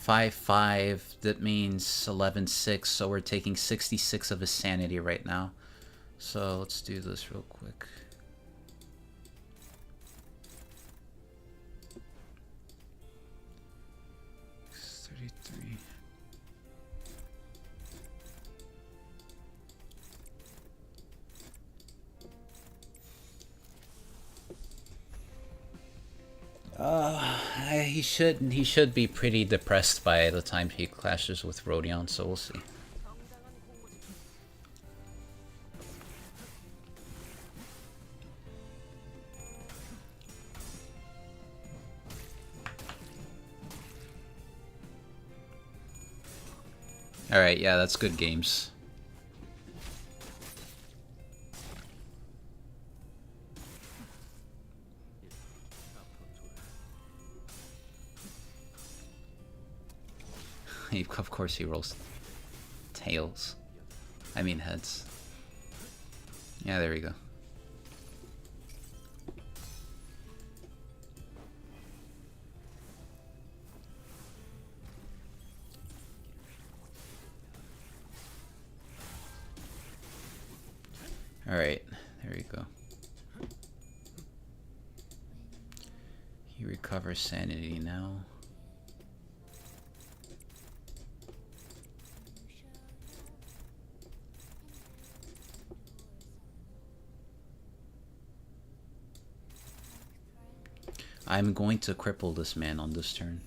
$5-5, that means 11-6, so we're taking 66 of his sanity right now. So let's do this real quick. He should be pretty depressed by the time he clashes with Rodion, so we'll see. Alright, yeah, that's good games. Of course he rolls tails. I mean heads. Yeah, there we go. Alright, there we go. He recovers sanity now. I'm going to cripple this man on this turn.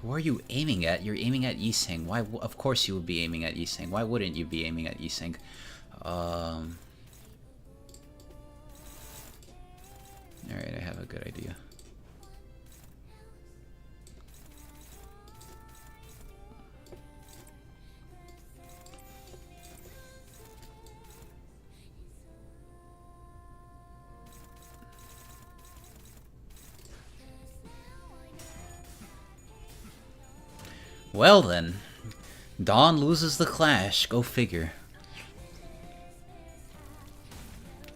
Who are you aiming at? You're aiming at Ishsang. Why? Of course you would be aiming at Ishsang. Why wouldn't you be aiming at Ishsang? Alright, I have a good idea. Well then, Dawn loses the clash. Go figure.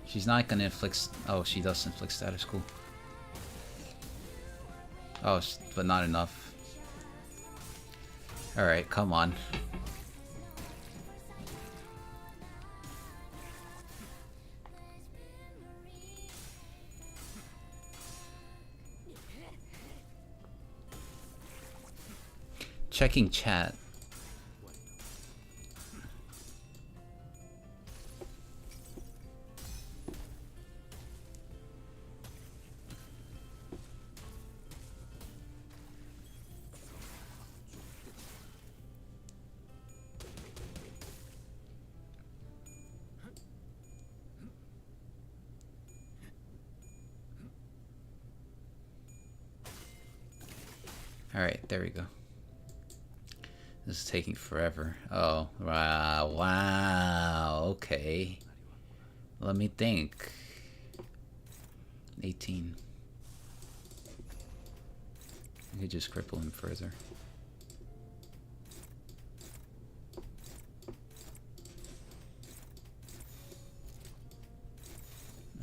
She's not gonna inflict... Oh, she does inflict status. Cool. Oh, but not enough. Alright, come on. Checking chat. Alright, there we go. This is taking forever. Oh, wow, wow, okay. Let me think. 18. I could just cripple him further.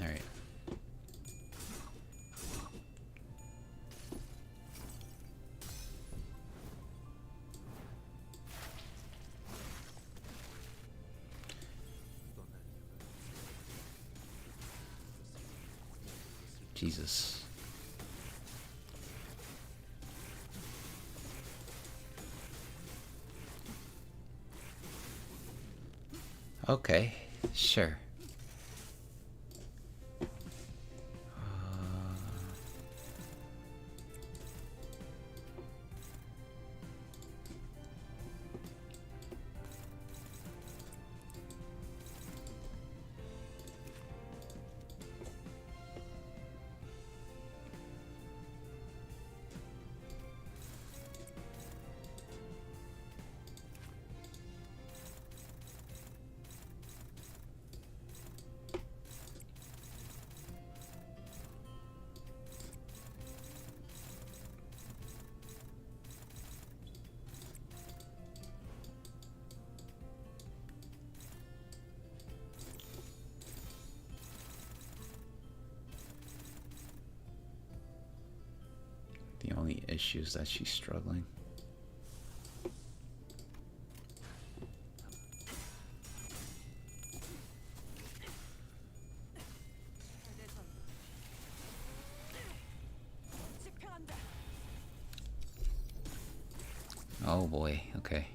Alright. Jesus. Okay, sure. The only issue is that she's struggling. Oh boy, okay.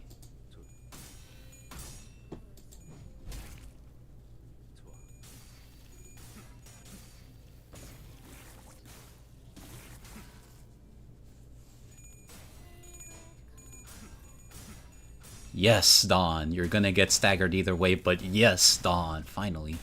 Yes, Dawn. You're gonna get staggered either way, but yes, Dawn. Finally.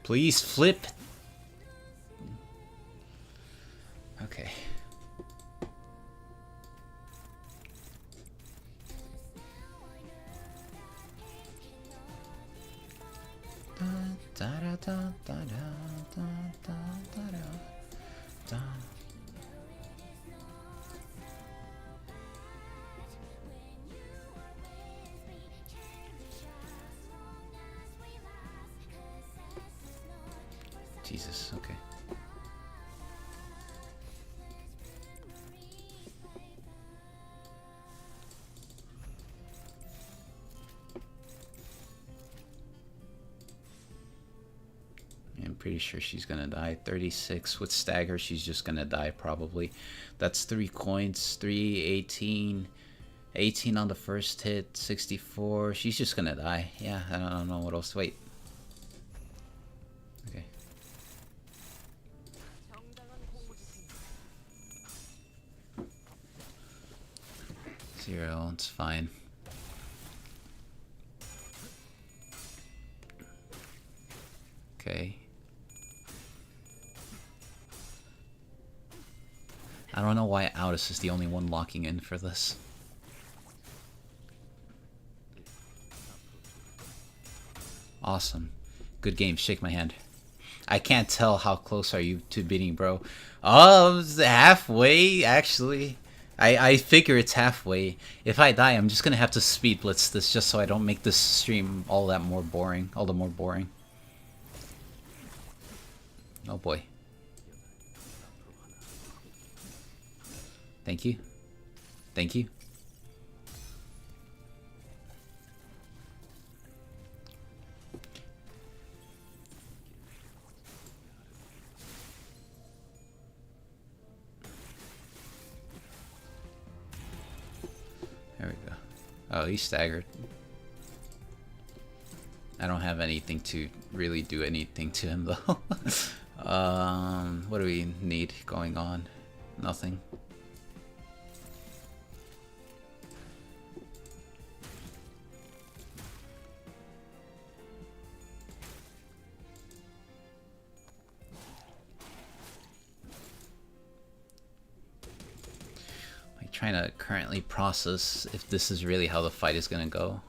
Please flip. Okay. Jesus, okay. I'm pretty sure she's gonna die. 36 with stagger, she's just gonna die probably. That's 3 coins, 3, 18. 18 on the first hit, 64. She's just gonna die. Yeah, I don't know what else. Wait. Okay. 0, it's fine. Okay. I don't know why Outis is the only one locking in for this. Awesome. Good game. Shake my hand. I can't tell how close are you to beating, bro. Oh, it's halfway, actually. I figure it's halfway. If I die, I'm just gonna have to speed blitz this just so I don't make this stream all the more boring. Oh boy. Thank you. Thank you. There we go. Oh, he's staggered. I don't have anything to really do anything to him though. What do we need going on? Nothing. Trying to currently process if this is really how the fight is gonna go.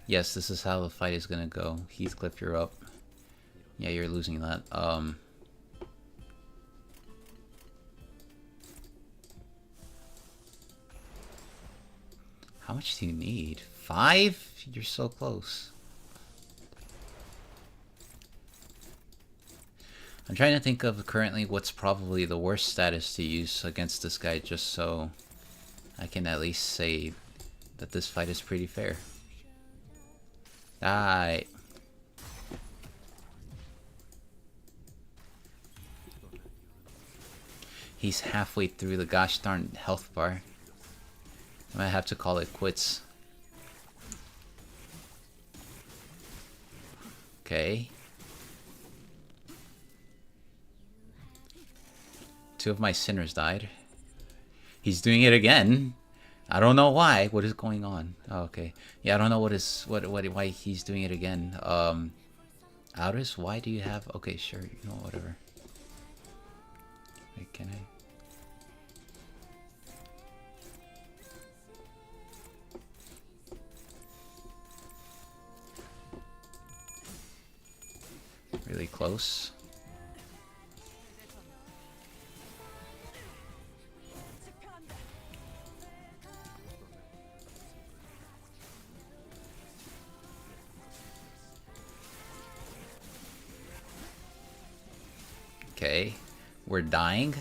Yes, this is how the fight is gonna go. Heathcliff, you're up. Yeah, you're losing that. How much do you need? 5? You're so close. I'm trying to think of currently what's probably the worst status to use against this guy just so I can at least say that this fight is pretty fair. Die. He's halfway through the gosh darn health bar. I might have to call it quits. Okay. 2 of my sinners died. He's doing it again. I don't know why. What is going on? Oh, okay. Yeah, I don't know why he's doing it again. Outis, why do you have? Okay, sure. You know, whatever. Wait, can I? Really close. Okay, we're dying.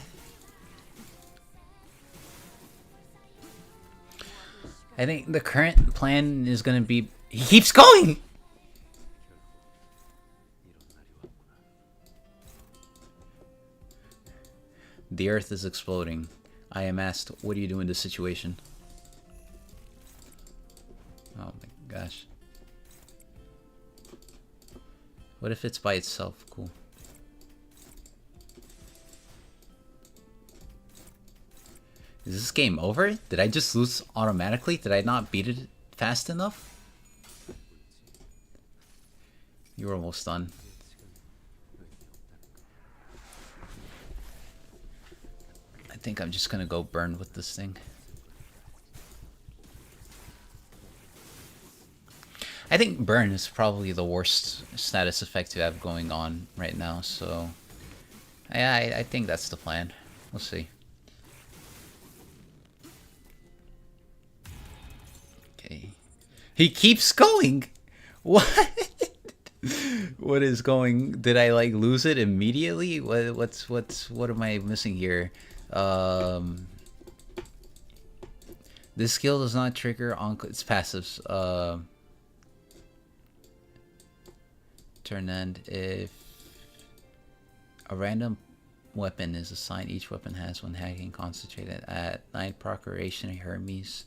I think the current plan is gonna be... He keeps going! The earth is exploding. I am asked, what do you do in this situation? Oh my gosh. What if it's by itself? Cool. Is this game over? Did I just lose automatically? Did I not beat it fast enough? You're almost done. I think I'm just gonna go burn with this thing. I think burn is probably the worst status effect to have going on right now, so... I think that's the plan. We'll see. He keeps going. What? What is going? Did I like lose it immediately? What am I missing here? This skill does not trigger on its passives. Turn end if a random weapon is assigned. Each weapon has one hacking concentrated at Night Procuration Hermes.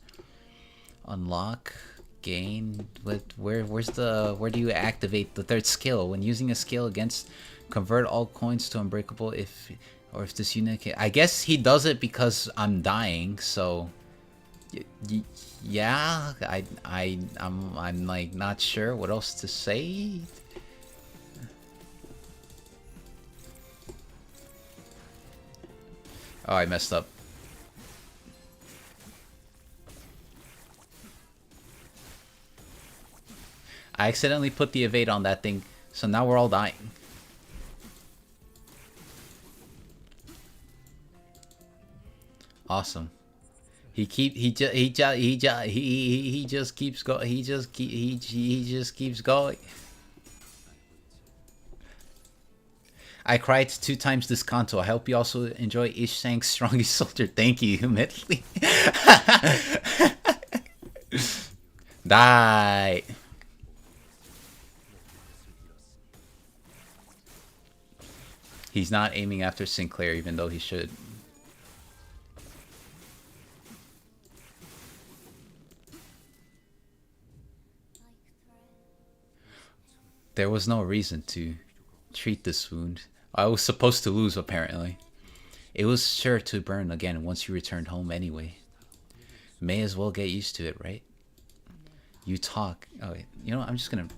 Unlock. Gain with where do you activate the third skill when using a skill against convert all coins to unbreakable if this unit can, I guess he does it because I'm dying, so yeah, I'm like not sure what else to say. Oh, I messed up. I accidentally put the evade on that thing, so now we're all dying. Awesome. He just keeps going. I cried 2 times this Canto. I hope you also enjoy Ishsang's strongest soldier. Thank you, Medley. Die. He's not aiming after Sinclair, even though he should. There was no reason to treat this wound. I was supposed to lose, apparently. It was sure to burn again once you returned home anyway. May as well get used to it, right? You talk. Oh, wait. You know what? I'm just gonna...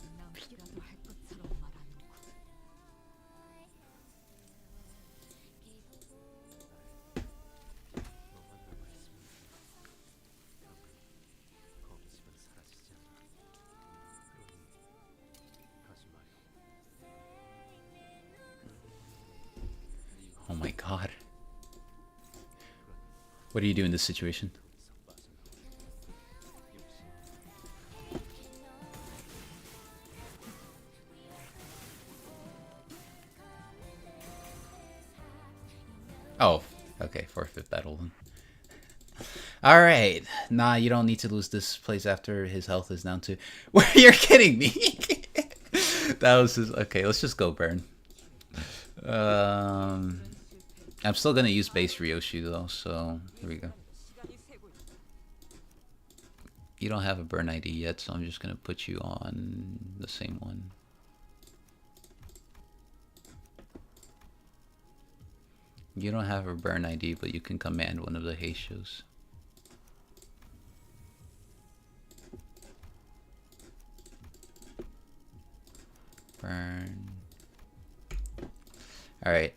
Oh my god. What do you do in this situation? Oh, okay, forfeit battle. Alright. Nah, you don't need to lose this place after his health is down to... You're kidding me! That was his... Okay, let's just go burn. I'm still gonna use base Ryoshi though, so here we go. You don't have a burn ID yet, so I'm just gonna put you on the same one. You don't have a burn ID, but you can command one of the Heishos. Burn. Alright.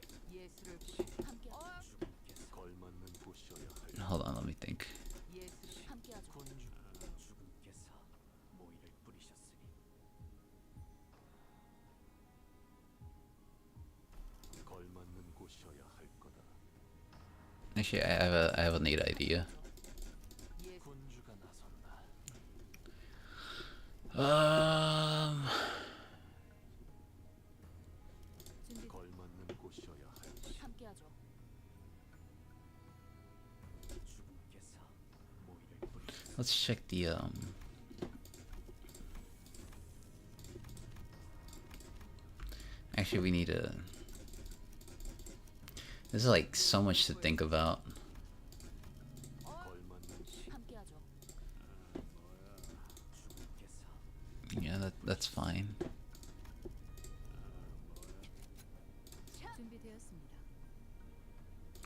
Hold on, let me think. Actually, I have a neat idea. Let's check the Actually, we need a... This is like so much to think about. Yeah, that's fine.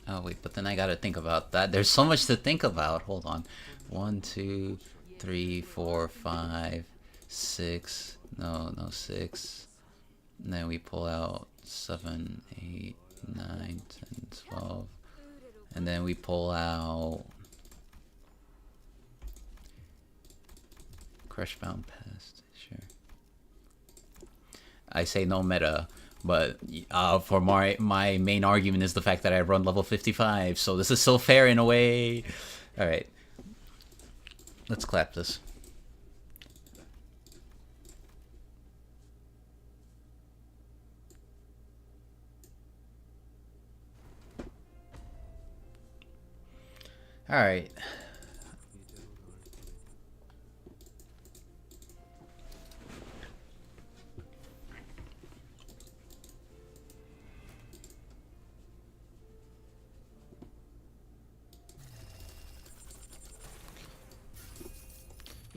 Oh wait, but then I gotta think about that. There's so much to think about. Hold on. 1, 2, 3, 4, 5, 6. No, 6. And then we pull out 7, 8, 9, 10, 12. And then we pull out Crushbound Pest. Sure. I say no meta, but for my main argument is the fact that I run level 55, so this is so fair in a way. Alright. Let's clap this. Alright.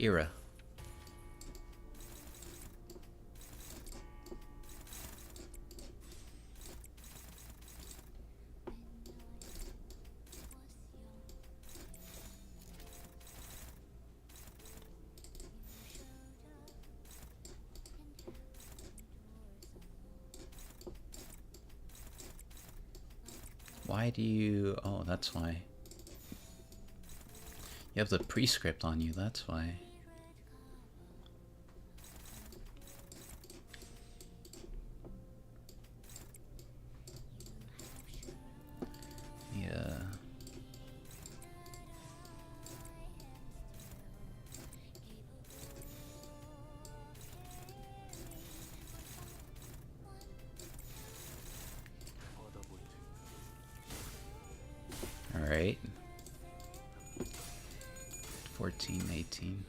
Era. Why do you... Oh, that's why. You have the prescript on you, that's why. Yeah. Alright. 14, 18.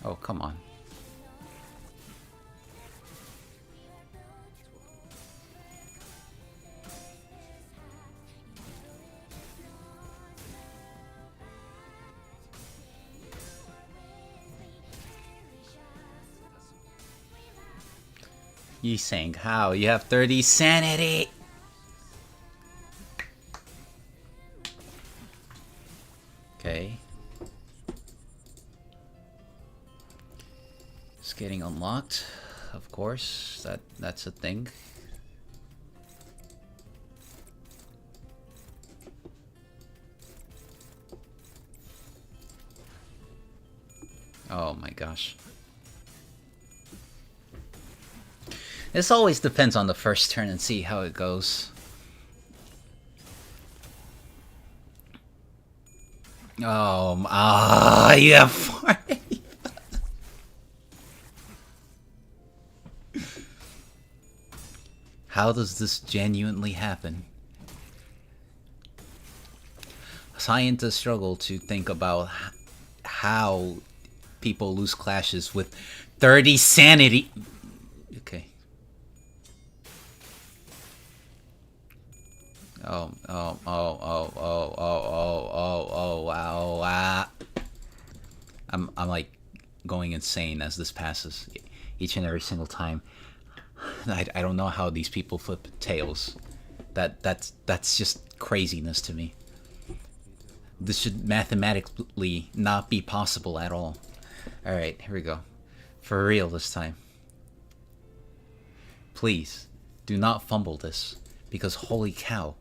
Oh, come on. Ishsang, how? You have 30 sanity! Okay. It's getting unlocked, of course. That's a thing. Oh my gosh. This always depends on the first turn and see how it goes. Oh, you have 40. How does this genuinely happen? Scientists struggle to think about how people lose clashes with 30 sanity. Okay. Wow. I'm like going insane as this passes each and every single time. I don't know how these people flip tails. That's just craziness to me. This should mathematically not be possible at all. Alright, here we go. For real this time. Please, do not fumble this. Because holy cow.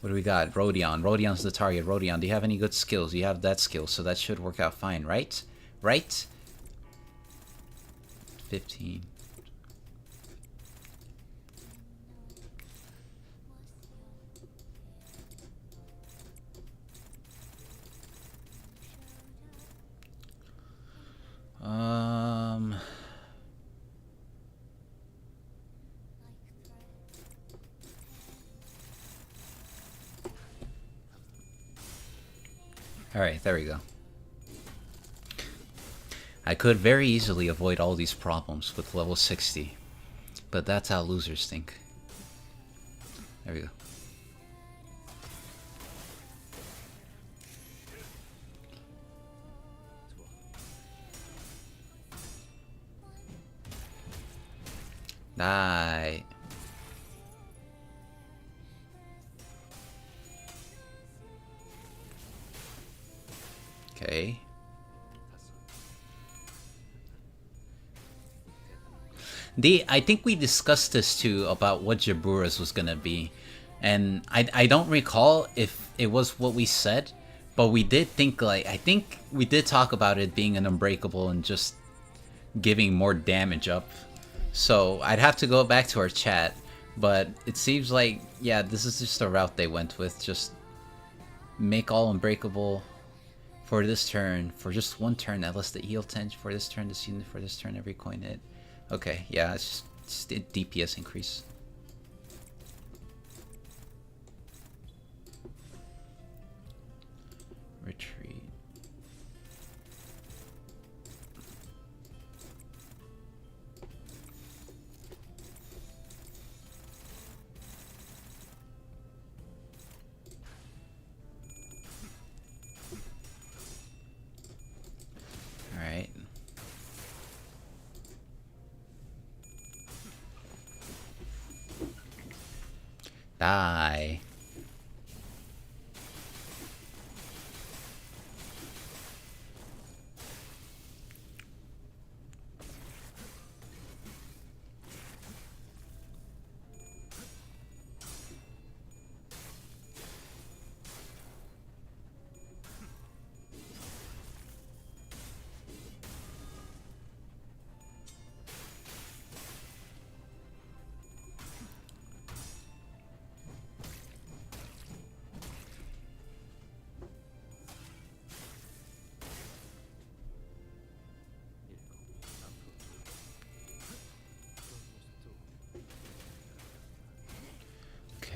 What do we got? Rodion. Rodion's the target. Rodion, do you have any good skills? You have that skill, so that should work out fine, right? Right? 15. Alright, there we go. I could very easily avoid all these problems with level 60. But that's how losers think. There we go. Die. Okay. I think we discussed this too about what Jabura's was gonna be. And I don't recall if it was what we said, but we did think I think we did talk about it being an unbreakable and just giving more damage up. So I'd have to go back to our chat, but it seems like, yeah, this is just the route they went with. Just make all unbreakable for this turn, for just one turn, that lets the heal 10 for this turn, this unit for this turn, every coin hit. Okay, yeah, it's just a DPS increase. Retreat. Alright. Die.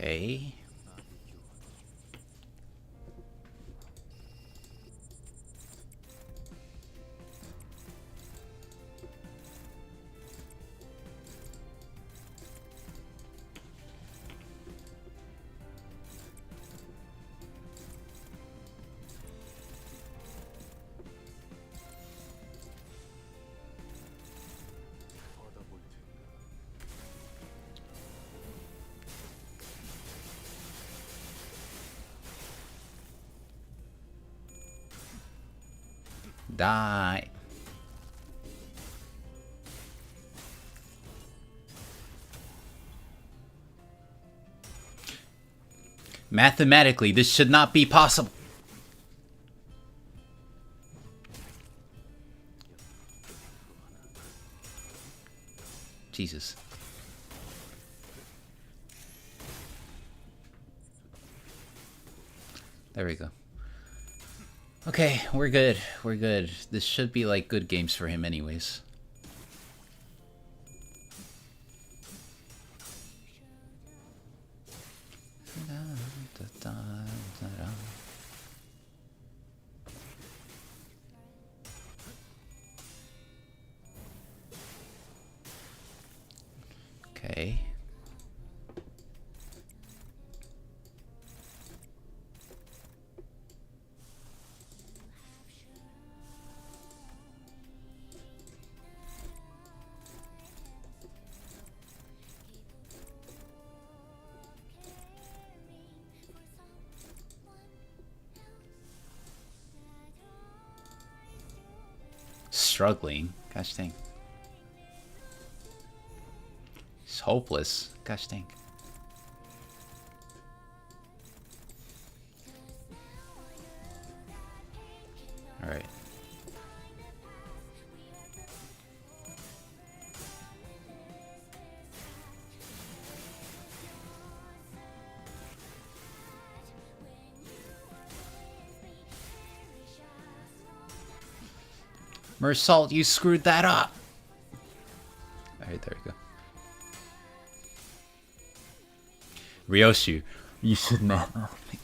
Okay. 받아볼 텐가. Die. Mathematically, this should not be possible. Jesus. There we go. Okay, we're good. We're good. This should be like good games for him anyways. Okay. Struggling. Gosh dang. He's hopeless. Gosh dang. Alright. meursault, you screwed that up. Alright, there we go. Ryoshu, you should not.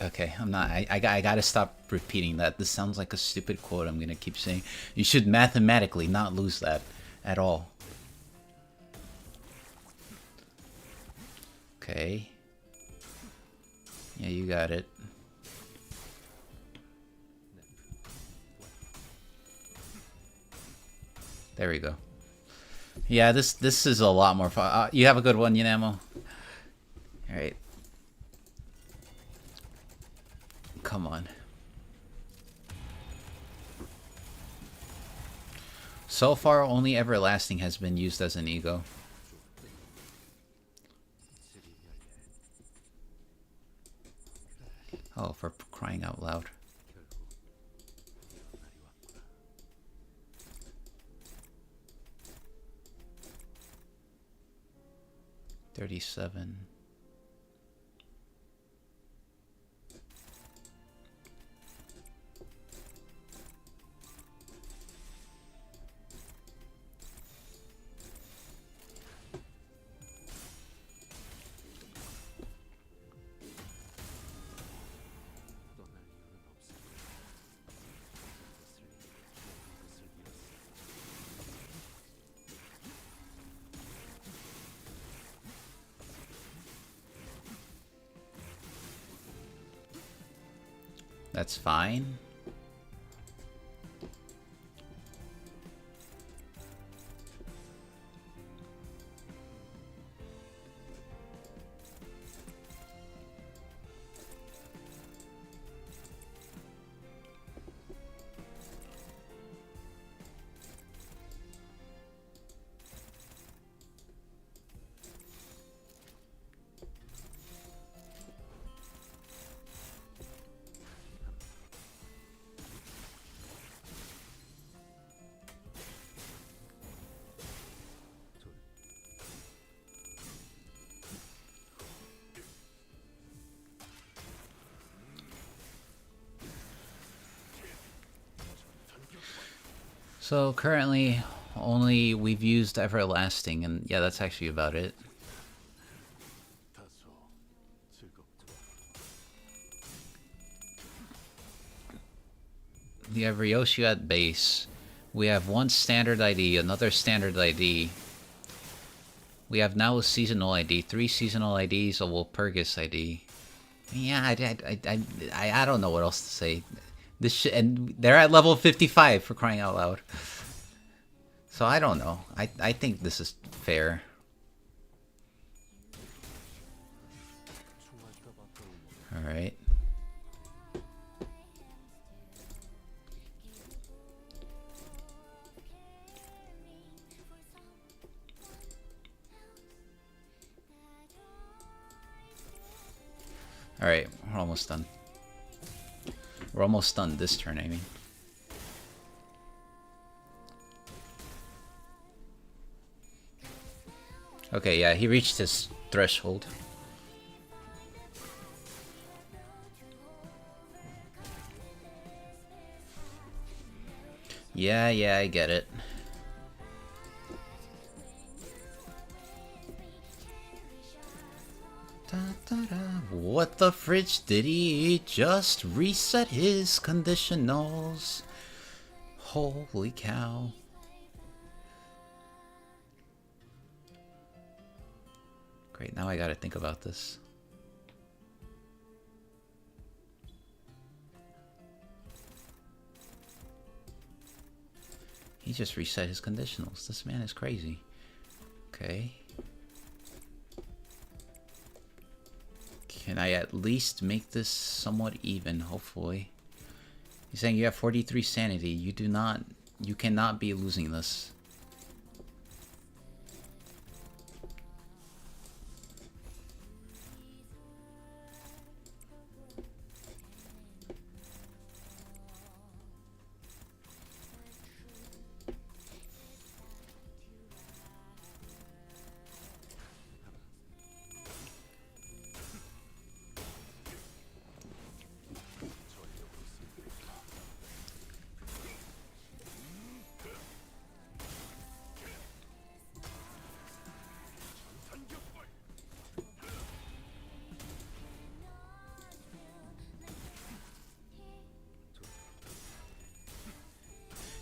Okay, I'm not. I gotta stop repeating that. This sounds like a stupid quote I'm gonna keep saying. You should mathematically not lose that at all. Okay. Yeah, you got it. There we go. Yeah, this is a lot more fun. You have a good one, Yanamo. All right. Come on. So far, only Everlasting has been used as an ego. Oh, for crying out loud. $37. That's fine. So currently, only we've used Everlasting, and yeah, that's actually about it. 다소 즐겁. We have Ryoshi at base. We have one standard ID, another standard ID. We have now a seasonal ID, 3 seasonal IDs, a Walpurgis ID. Yeah, I don't know what else to say. And they're at level 55 for crying out loud. So I don't know. I think this is fair. All right. Alright, we're almost done. We're almost done this turn, I mean. Okay, yeah, he reached his threshold. Yeah, I get it. What the fridge did he just reset his conditionals? Holy cow. Great, now I gotta think about this. He just reset his conditionals. This man is crazy. Okay. Can I at least make this somewhat even, hopefully? He's saying you have 43 sanity. You cannot be losing this.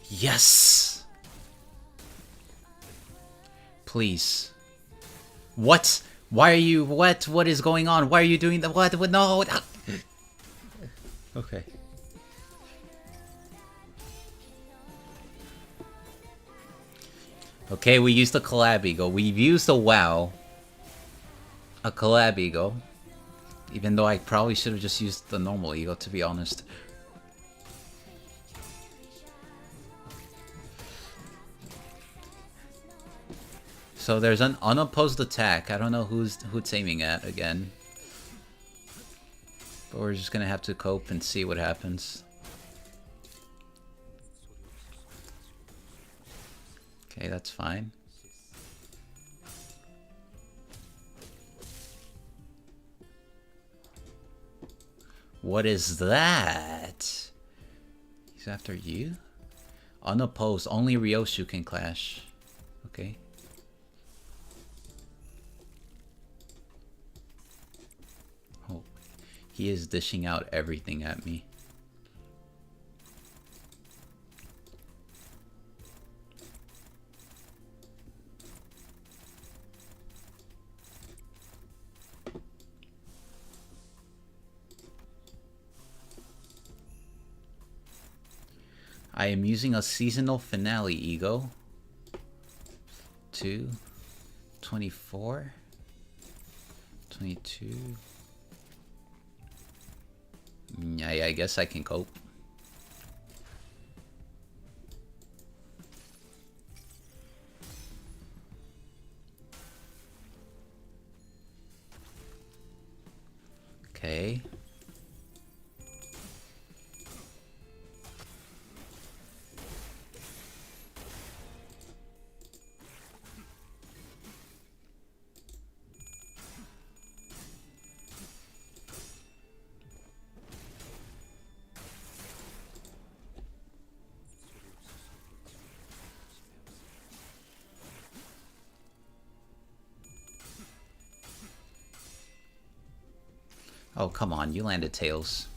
Yes! Please. What? Why are you... What? What is going on? Why are you doing that? What? No! Okay. Okay, we used the collab eagle. We've used a WoW. A collab eagle. Even though I probably should have just used the normal eagle, to be honest. So there's an unopposed attack. I don't know who it's aiming at again. But we're just gonna have to cope and see what happens. Okay, that's fine. What is that? He's after you? Unopposed. Only Ryoshu can clash. Okay. Oh. He is dishing out everything at me. I am using a seasonal finale ego. 2, 24, 22. Yeah, I guess I can cope. Okay. Oh, come on, you landed tails.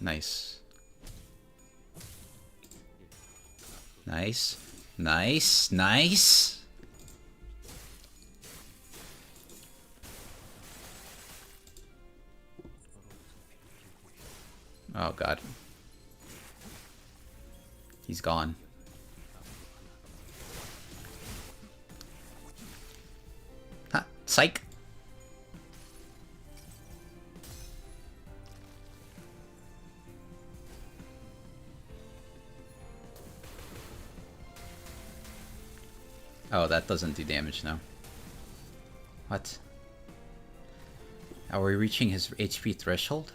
Nice. Nice. Nice. Nice. Oh god. He's gone. Ha! Psych! Oh, that doesn't do damage now. What? Are we reaching his HP threshold?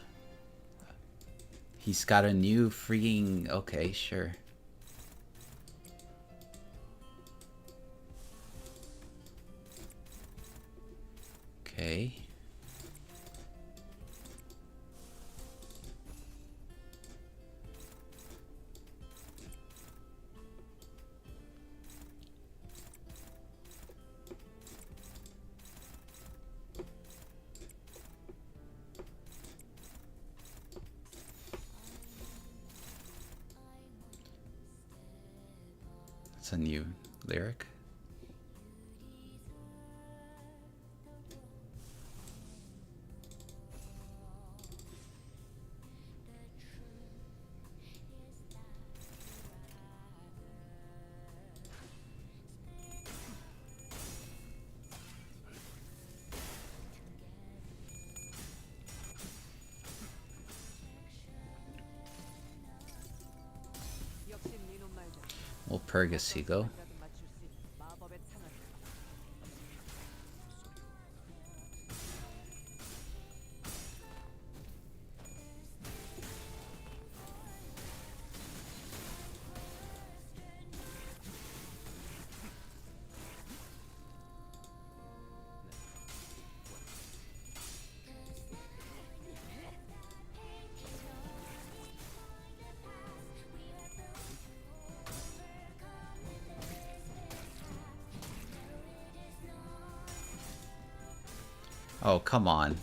He's got a new freaking... Okay, sure. Okay. That's a new lyric. Well, Purgus he go. Oh, come on.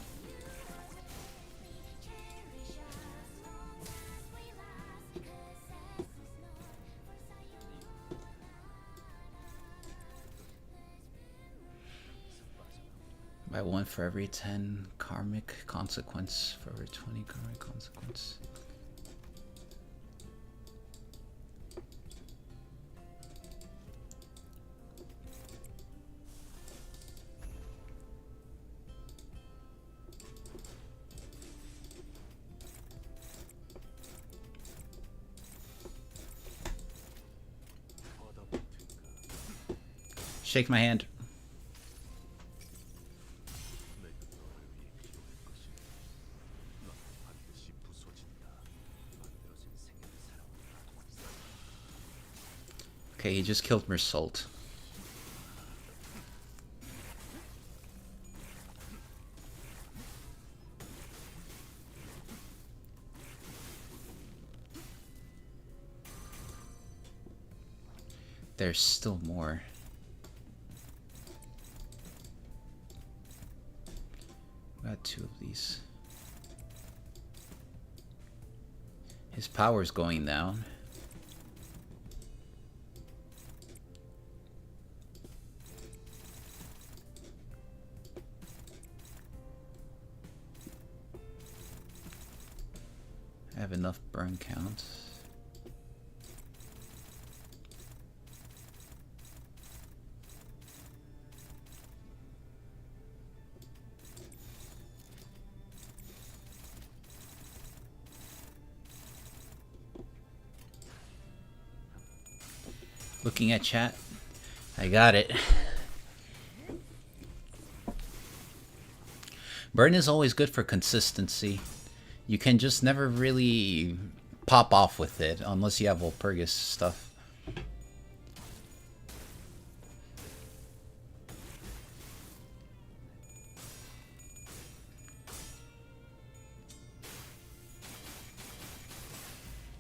By 1 for every 10 karmic consequence, for every 20 karmic consequence. Shake my hand. Okay, he just killed meursault. There's still more. Got 2 of these. His power's going down. I have enough burn count. Looking at chat. I got it. Burn is always good for consistency. You can just never really pop off with it unless you have Walpurgis stuff.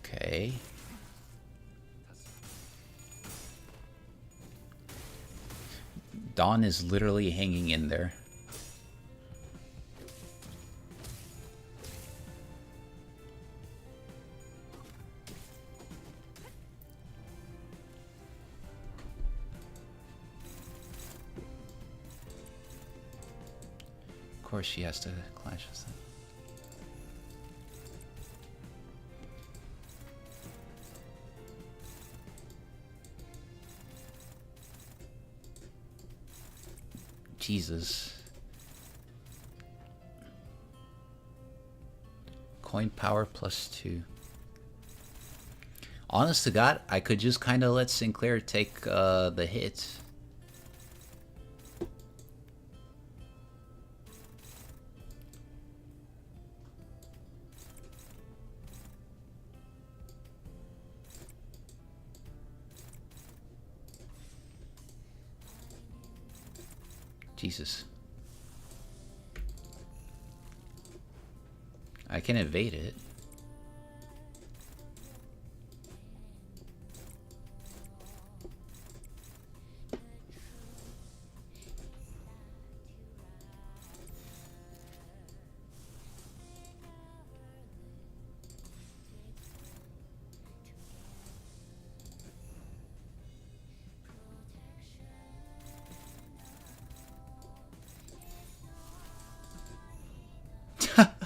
Okay. Dawn is literally hanging in there. course she has to clash us then. Jesus. Coin power +2. Honest to God, I could just kind of let Sinclair take the hit. Jesus. I can evade it.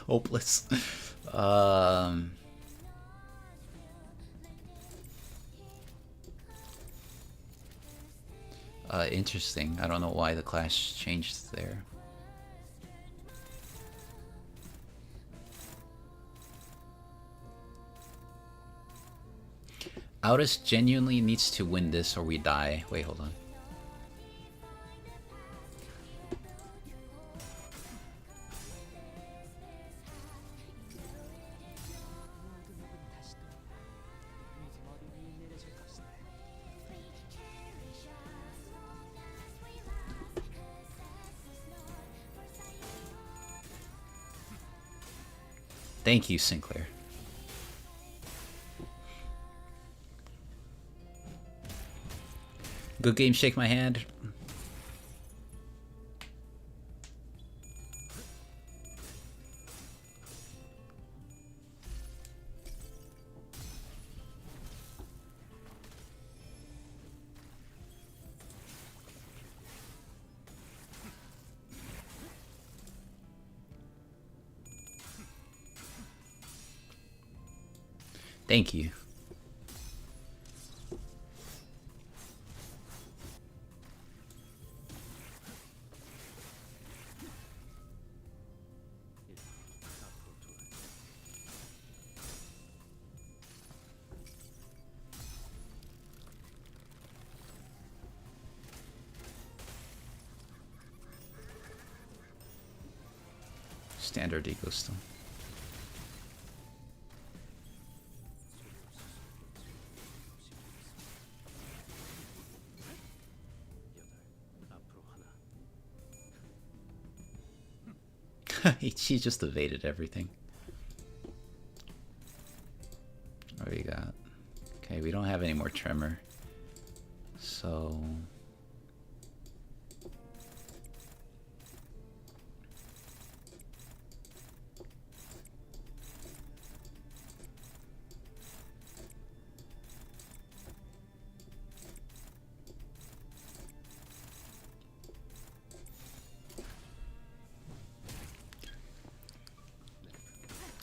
Hopeless. Interesting. I don't know why the clash changed there. Outis genuinely needs to win this or we die. Wait, hold on. Thank you, Sinclair. Good game, shake my hand. Thank you. Standard eco still. She just evaded everything. What do we got? Okay, we don't have any more tremor. So...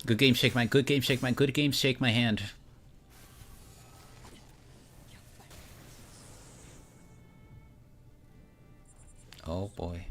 Good game, shake my, good game, shake my, good game, shake my hand. Oh boy.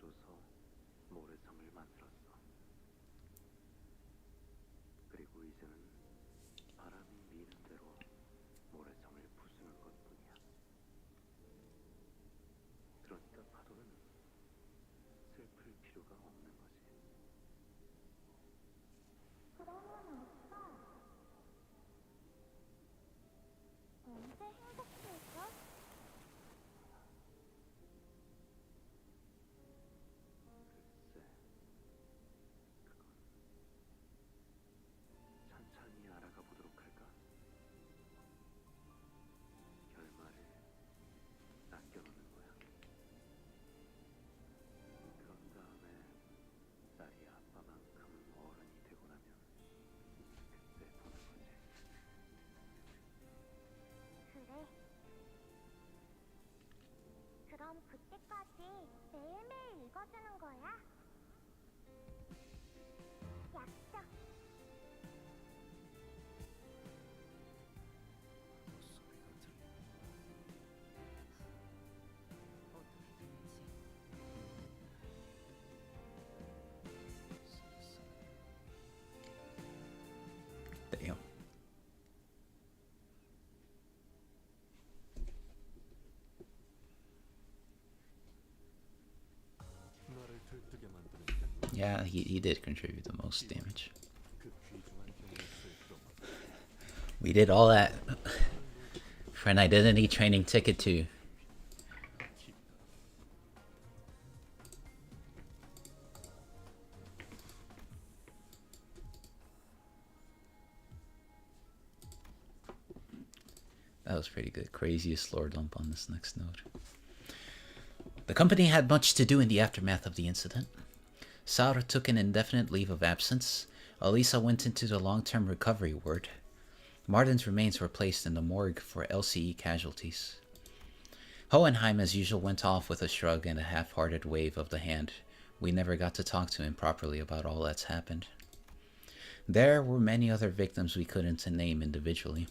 도와줘서 모래성을 만들었어. 그리고 이제는 바람이 미는 대로 모래성을 부수는 것뿐이야. 그러니까 파도는 슬플 필요가 없는 거지. 그러면 오빠 언제 행복해져? 글쎄, 그건 천천히 알아가 보도록 할까? 결말을 남겨놓는 거야. 그런 다음에 딸이 아빠만큼 어른이 되고 나면 그때 보는 거지. 그래. 그럼 그때까지 매일매일 읽어주는 거야. 약속. 소리가 들려. 어떻게 되는지. Damn. 나를 들뜨게 만드는 게 Yeah, he did contribute the most damage. 그 귀중한 경험을 쓸 We did all that for an identity training ticket too. That was pretty good. Craziest lore dump on this next node. The company had much to do in the aftermath of the incident. Saura took an indefinite leave of absence. Elisa went into the long-term recovery ward. Martin's remains were placed in the morgue for LCE casualties. Hohenheim, as usual, went off with a shrug and a half-hearted wave of the hand. We never got to talk to him properly about all that's happened. There were many other victims we couldn't name individually.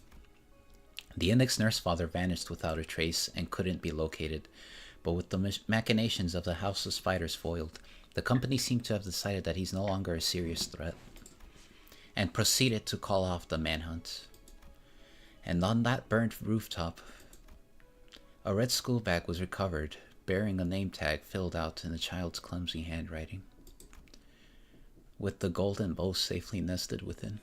The index nurse father vanished without a trace and couldn't be located, but with the machinations of the houseless fighters foiled, the company seemed to have decided that he's no longer a serious threat, and proceeded to call off the manhunt. And on that burnt rooftop, a red school bag was recovered, bearing a name tag filled out in a child's clumsy handwriting, with the golden bow safely nested within.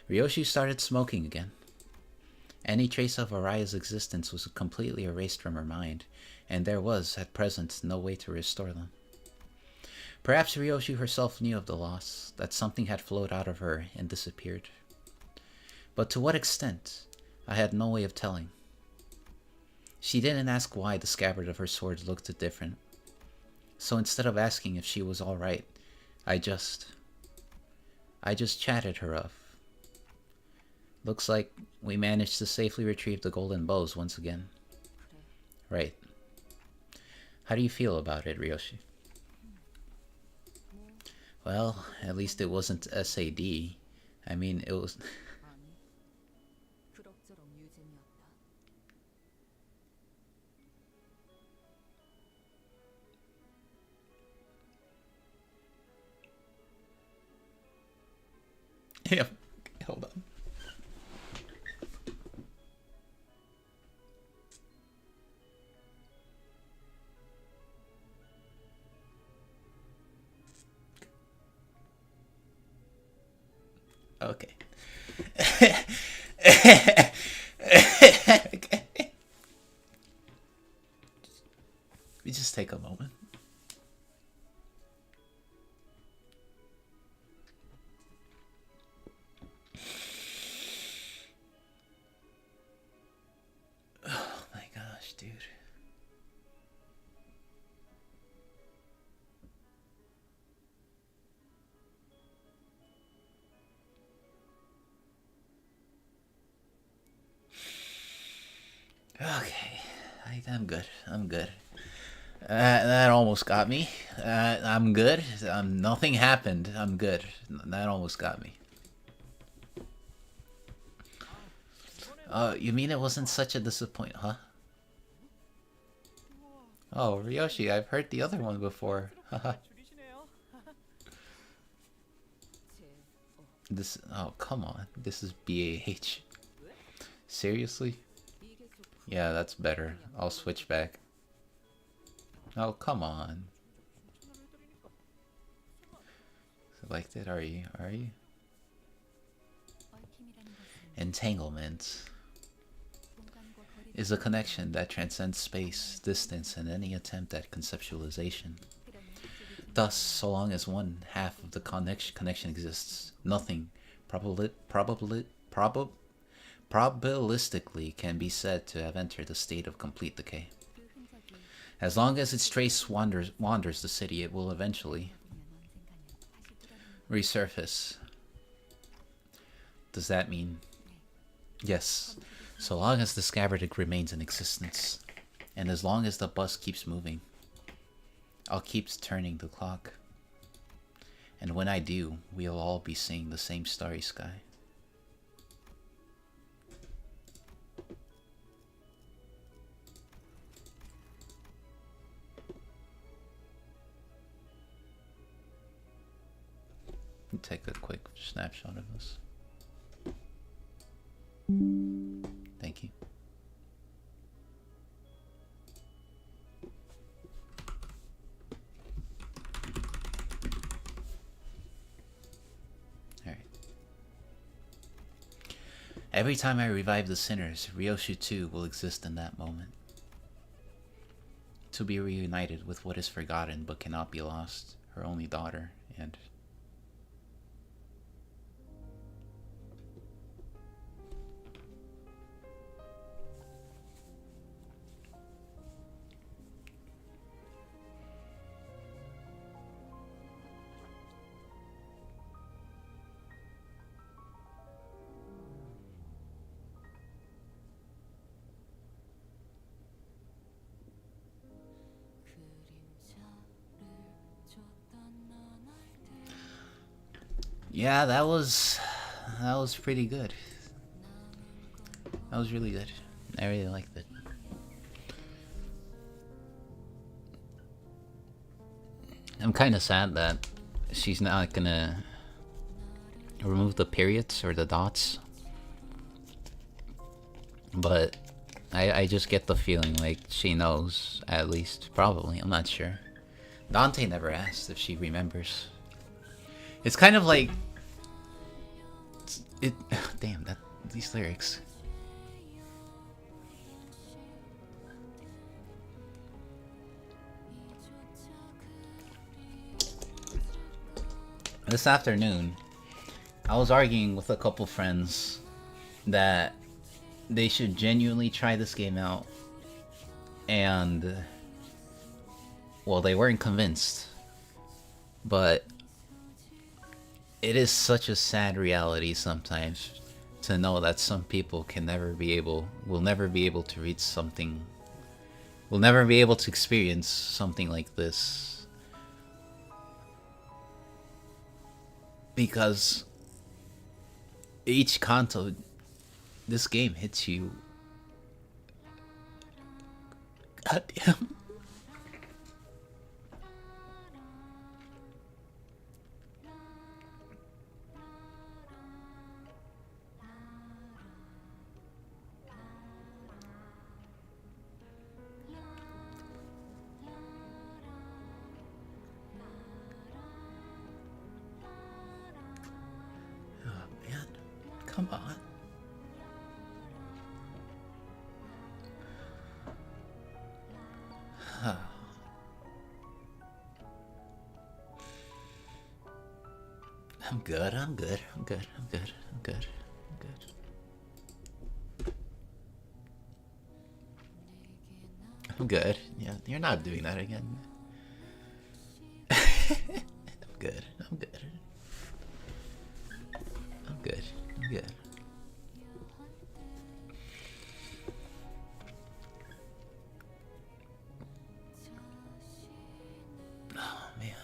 Ryoshi started smoking again. Any trace of Araya's existence was completely erased from her mind, and there was, at present, no way to restore them. Perhaps Ryoshi herself knew of the loss, that something had flowed out of her and disappeared. But to what extent, I had no way of telling. She didn't ask why the scabbard of her sword looked different. So instead of asking if she was all right, I just chatted her up. Looks like we managed to safely retrieve the golden bows once again. Right. How do you feel about it, Ryoshi? Well, at least it wasn't SAD. I mean, it was... 아니, 그럭저럭 유진이었다. Yeah, hold on. Okay. Okay. We just take a moment. Oh my gosh, dude. Okay, I'm good. I'm good. That almost got me. I'm good. Nothing happened. I'm good. That almost got me. You mean it wasn't such a disappointment, huh? Oh, Ryoshi, I've heard the other one before. Haha. This, oh, come on. This is BAH. Seriously? Yeah, that's better. I'll switch back. Oh, come on. Selected, are you? Are you? Entanglement is a connection that transcends space, distance, and any attempt at conceptualization. Thus, so long as one half of the connection exists, nothing probabilistically can be said to have entered a state of complete decay. As long as its trace wanders the city, it will eventually resurface. Does that mean? Yes, so long as the scabbard remains in existence, and as long as the bus keeps moving, I'll keep turning the clock. And when I do, we'll all be seeing the same starry sky. Take a quick snapshot of this. Thank you. Alright. Every time I revive the sinners, Ryoshu too will exist in that moment. To be reunited with what is forgotten but cannot be lost, her only daughter, and yeah, that was pretty good. That was really good. I really liked it. I'm kind of sad that she's not gonna remove the periods or the dots, but I just get the feeling like she knows, at least. Probably, I'm not sure. Dante never asked if she remembers. It's kind of like it. Damn, these lyrics. This afternoon, I was arguing with a couple friends that they should genuinely try this game out, and well, they weren't convinced, but it is such a sad reality sometimes to know that some people will never be able to reach something, will never be able to experience something like this. Because each Canto, this game hits you. God damn. Come on. I'm good, I'm good, I'm good, I'm good, I'm good, I'm good. I'm good. Yeah, you're not doing that again. I'm good, I'm good. I'm good, I'm good. Oh, man.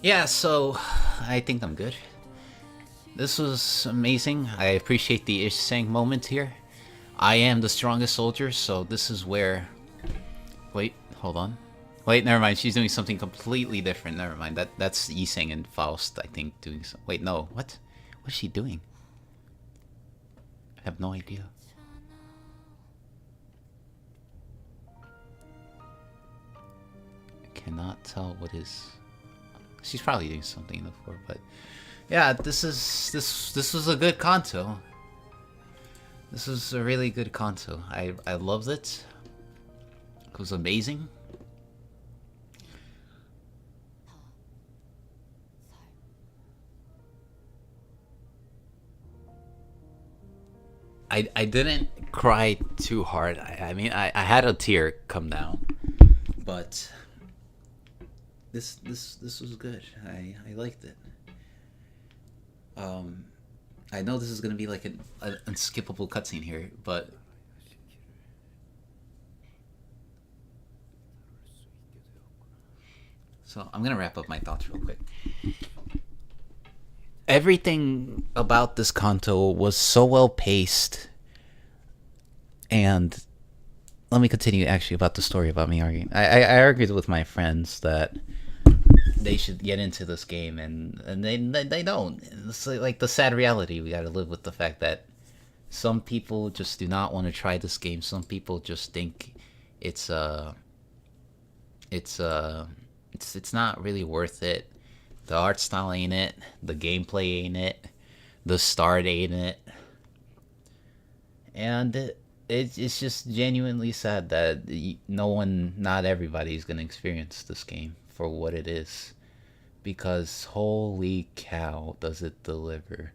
Yeah, so I think I'm good. This was amazing. I appreciate the Ishsang moment here. I am the strongest soldier, so this is where... Wait, hold on. Wait, never mind. She's doing something completely different. Never mind. That's Ishsang and Faust, I think, doing some... Wait, no. What? What's she doing? I have no idea. I cannot tell what is... She's probably doing something before, but... Yeah, this was a good Canto. This was a really good Canto. I loved it. It was amazing. I didn't cry too hard. I mean I had a tear come down, but this was good. I liked it. I know this is gonna be like an unskippable cutscene here, but so I'm gonna wrap up my thoughts real quick. Everything about this Canto was so well paced, and let me continue actually about the story about me arguing. I argued with my friends that they should get into this game, and they don't. It's like the sad reality. We got to live with the fact that some people just do not want to try this game. Some people just think it's not really worth it. The art style ain't it. The gameplay ain't it. The start ain't it. And it's just genuinely sad that not everybody's gonna experience this game for what it is, because holy cow does it deliver.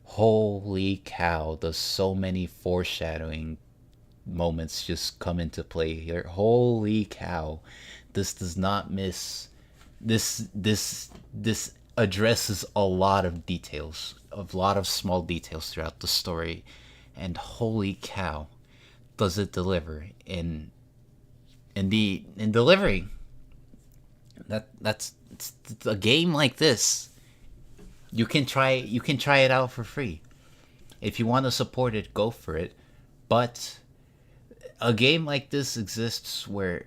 Holy cow does so many foreshadowing moments just come into play here. Holy cow, this does not miss. This addresses a lot of details, a lot of small details throughout the story, and holy cow does it deliver in delivering. That's a game like this. You can try it out for free. If you want to support it, go for it. But a game like this exists where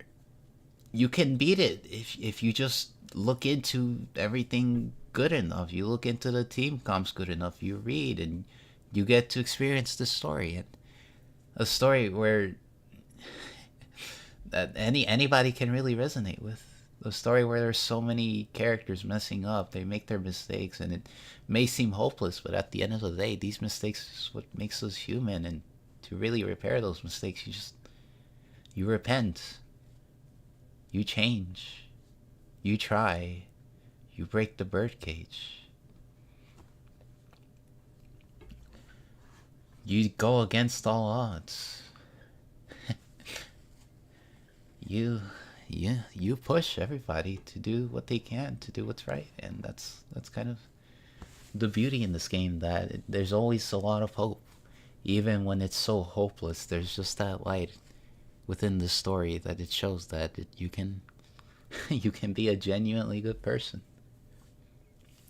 you can beat it if you just look into everything good enough. You look into the team comps good enough. You read and you get to experience the story. And a story where that anybody can really resonate with. A story where there's so many characters messing up, they make their mistakes, and it may seem hopeless, but at the end of the day, these mistakes is what makes us human. And to really repair those mistakes, you repent, you change, you try, you break the birdcage, you go against all odds. You push everybody to do what they can, to do what's right, and that's kind of the beauty in this game, that there's always a lot of hope. Even when it's so hopeless, there's just that light within the story that it shows that you can you can be a genuinely good person.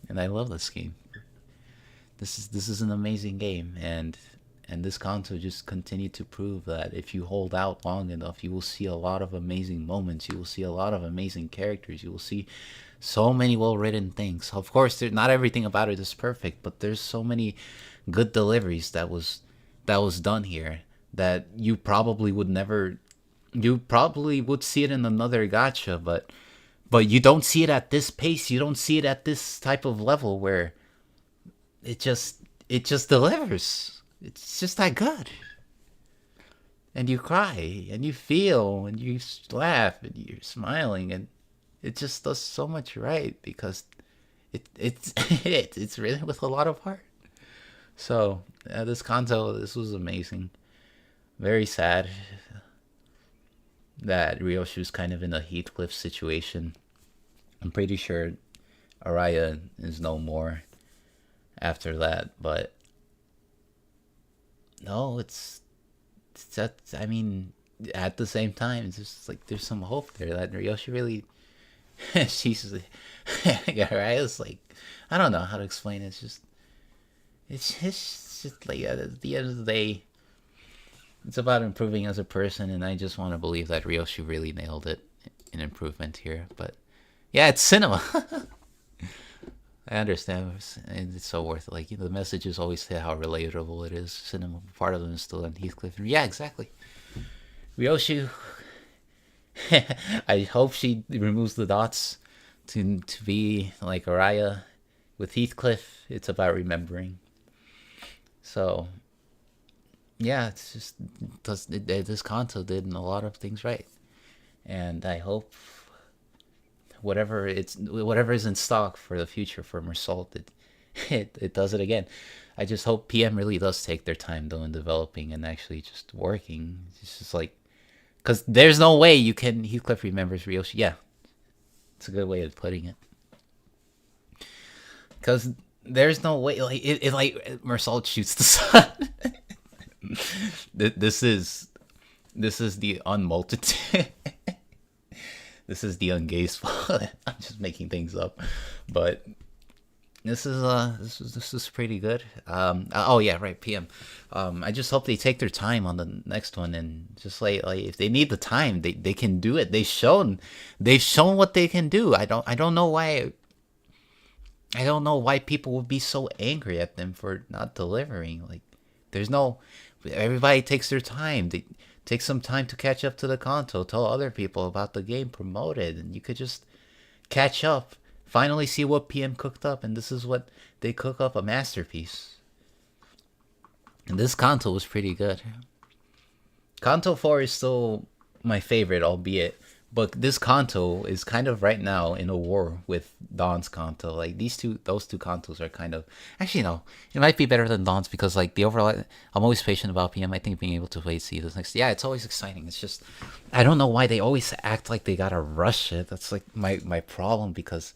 And I love this game. This is an amazing game, and this Canto just continued to prove that if you hold out long enough, you will see a lot of amazing moments. You will see a lot of amazing characters. You will see so many well-written things. Of course, not everything about it is perfect, but there's so many good deliveries that was done here that you probably would see it in another gacha, but you don't see it at this pace. You don't see it at this type of level where it just delivers. It's just that good. And you cry, and you feel, and you laugh, and you're smiling, and it just does so much right, because it's written with a lot of heart. So this Canto, this was amazing. Very sad that Ryoshu's kind of in a Heathcliff situation. I'm pretty sure Araya is no more after that, but no, it's that. I mean, at the same time, it's just like there's some hope there that Ryoshi really she's Araya's like, I don't know how to explain it. It's just like at the end of the day, it's about improving as a person, and I just want to believe that Ryoshi really nailed it in improvement here. But yeah, it's cinema. I understand, and it's so worth it. Like, the messages always say how relatable it is. Cinema, part of them is still on Heathcliff. Yeah, exactly. Ryoshi, I hope she removes the dots to be like Araya. With Heathcliff, it's about remembering. So, yeah, it's just this Canto did a lot of things right, and I hope whatever is in stock for the future for meursault, it does it again. I just hope PM really does take their time though in developing and actually just working. It's just like, because there's no way you can Heathcliff remembers Ryoshi. Yeah, it's a good way of putting it. Because there's no way, like it like meursault shoots the sun. This is the unmultitude. This is the ungazeful. I'm just making things up, but this is pretty good. Oh yeah, right. PM. I just hope they take their time on the next one, and just like if they need the time, they can do it. They've shown what they can do. I don't know why. I don't know why people would be so angry at them for not delivering. Like, everybody takes their time. They take some time to catch up to the Canto, tell other people about the game, promote it, and you could just catch up, finally see what PM cooked up, and this is what they cook up, a masterpiece. And this Canto was pretty good. Canto 4 is still my favorite, albeit, but this Canto is kind of right now in a war with Dawn's Canto. Like, those two Cantos are kind of, actually no, it might be better than Dawn's, because like the overall, I'm always patient about PM. I think being able to wait see this next, yeah, it's always exciting. It's just, I don't know why they always act like they gotta rush it. That's like my problem, because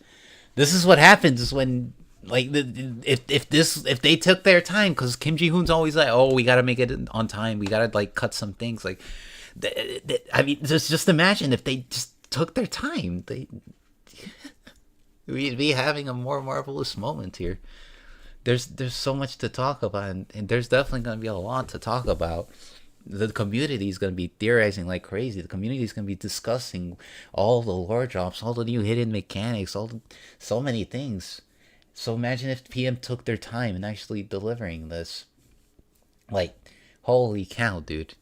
this is what happens when, like, if they took their time, because Kim Ji-hoon's always like, oh, we gotta make it on time, we gotta like cut some things, like, I mean, just imagine if they just took their time, we'd be having a more marvelous moment here. There's so much to talk about, and there's definitely going to be a lot to talk about. The community is going to be theorizing like crazy. The community is going to be discussing all the lore drops, all the new hidden mechanics, so many things. So imagine if PM took their time in actually delivering this. Like, holy cow, dude.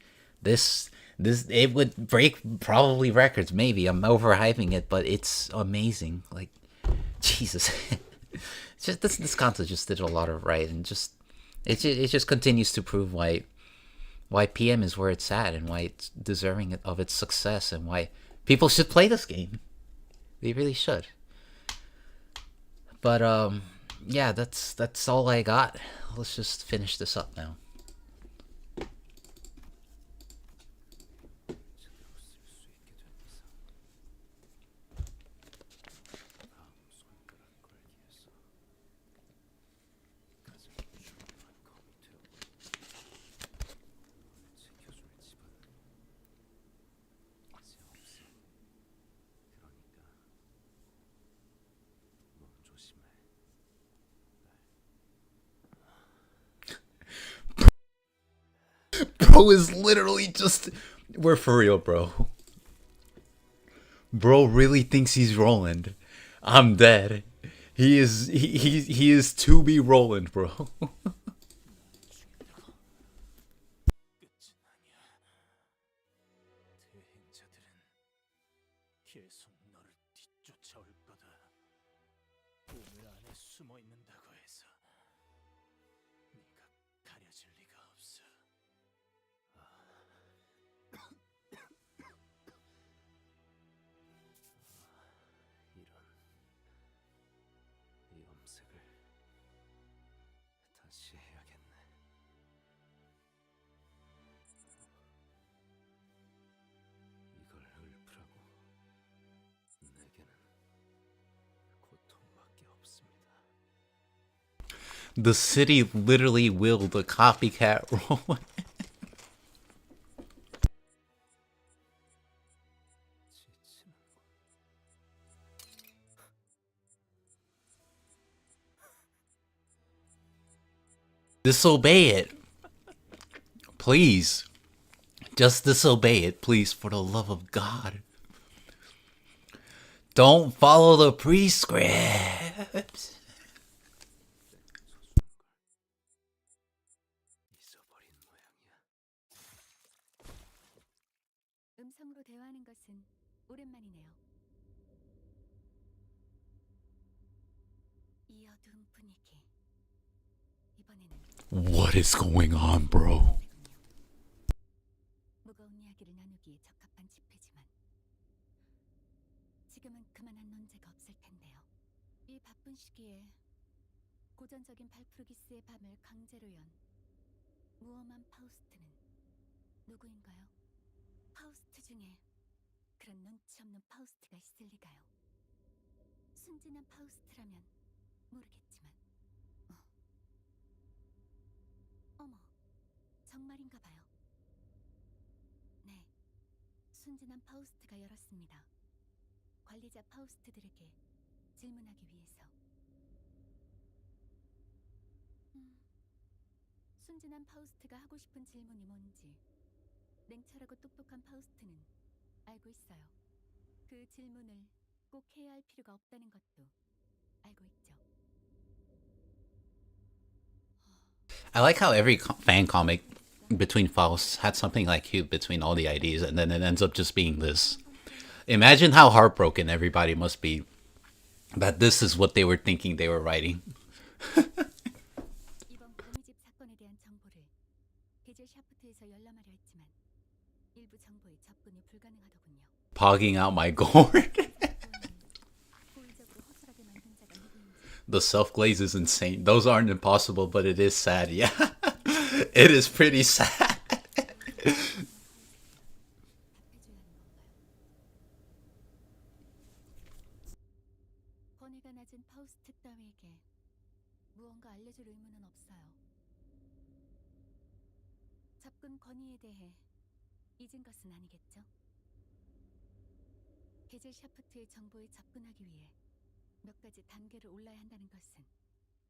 This it would break probably records. Maybe I'm overhyping it, but it's amazing. Like, Jesus, it's just this Canto just did a lot of right, and it just continues to prove why PM is where it's at, and why it's deserving of its success, and why people should play this game. They really should. But yeah, that's all I got. Let's just finish this up now. Bro is literally just, we're for real, bro. Bro really thinks he's Roland. I'm dead. He is to be Roland, bro. 대행자들은 계속 너를 뒤쫓아올 거다. 보물 안에 숨어 있는다고 해서 네가 가려질 리가 없어. 이런 염색을 다시 해야겠네. 이걸 읊으라고. 내게는 고통밖에 없습니다. The city literally willed a copycat Roland. 지치는군. Disobey it. Please. Just disobey it, please, for the love of God. Don't follow the prescripts. 잊어버린 모양이야. 음성으로 대화하는 것은 오랜만이네요. 이 어두운 분위기. 이번에는 What is going on, bro? 무거운 이야기를 나누기에 적합한 집회지만 지금은 그만한 논제가 없을 텐데요. 이 바쁜 시기에 고전적인 발프루기스의 밤을 강제로 연 무엄한 파우스트는 누구인가요? 파우스트 중에 그런 눈치 없는 파우스트가 있을 리가요. 순진한 파우스트라면 모르겠지만 어머, 정말인가 봐요. 네, 순진한 파우스트가 열었습니다. 관리자 파우스트들에게 질문하기 위해서. 순진한 파우스트가 하고 싶은 질문이 뭔지 냉철하고 똑똑한 파우스트는 알고 있어요. 그 질문을 꼭 해야 할 필요가 없다는 것도 알고 있죠. I like how every fan comic between Faust had something like Cube between all the IDs, and then it ends up just being this. Imagine how heartbroken everybody must be that this is what they were thinking they were writing. 이번 거미집 사건에 대한 정보를 게젤 샤프트에서 열람하려 했지만 일부 정보에 접근이 불가능하더군요. Pogging out my gourd. 고의적으로 허술하게 만든 자가 누구인지 The self glaze is insane. Those aren't impossible, but it is sad. Yeah, it is pretty sad. 답해줘야 하는 건가요? 권위가 낮은 파우스트 따위에게 무언가 알려줄 의무는 없어요. 접근 권위에 대해 잊은 것은 아니겠죠? 게젤 샤프트의 정보에 접근하기 위해 몇 가지 단계를 올라야 한다는 것은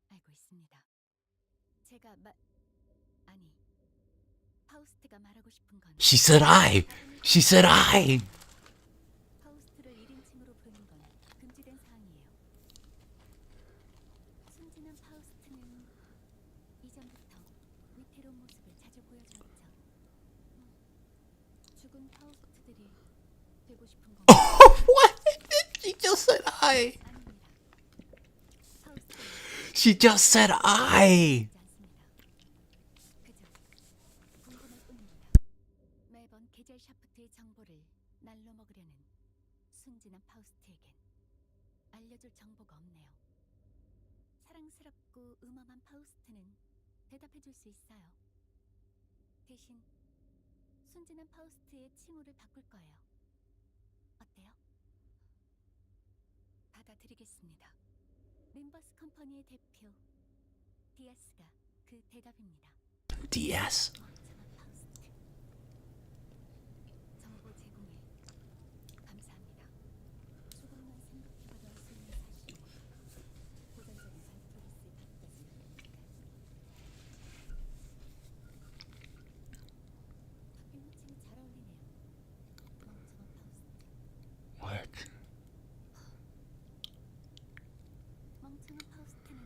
알고 있습니다. 제가 아니, 파우스트가 말하고 싶은 건 She said I. She said I. 파우스트를 1인칭으로 부르는 건 금지된 사항이에요. 순진한 파우스트는 이전부터 위태로운 모습을 자주 보여줬죠. 죽은 파우스트들이 되고 싶은 건 What? She just said I. 아닙니다. 파우스트는 She just said I. 하지 않습니다. 그저 궁금할 뿐입니다. 매번 게젤 샤프트의 정보를 날로 먹으려는 순진한 파우스트에겐 알려줄 정보가 없네요. 사랑스럽고 음험한 파우스트는 대답해줄 수 있어요. 대신 순진한 파우스트의 칭호를 바꿀 거예요. 어때요? 받아들이겠습니다. 림버스 컴퍼니의 대표 디아스가 그 대답입니다. DS. 멍청한 파우스트. 정보 제공에 감사합니다. 조금만 생각해봐도 알 수 있는 사실. 고전적인 발프루기스의 답까지. 닭빙무침이 잘 어울리네요. 멍청한 파우스트. What? 멍청한 파우스트는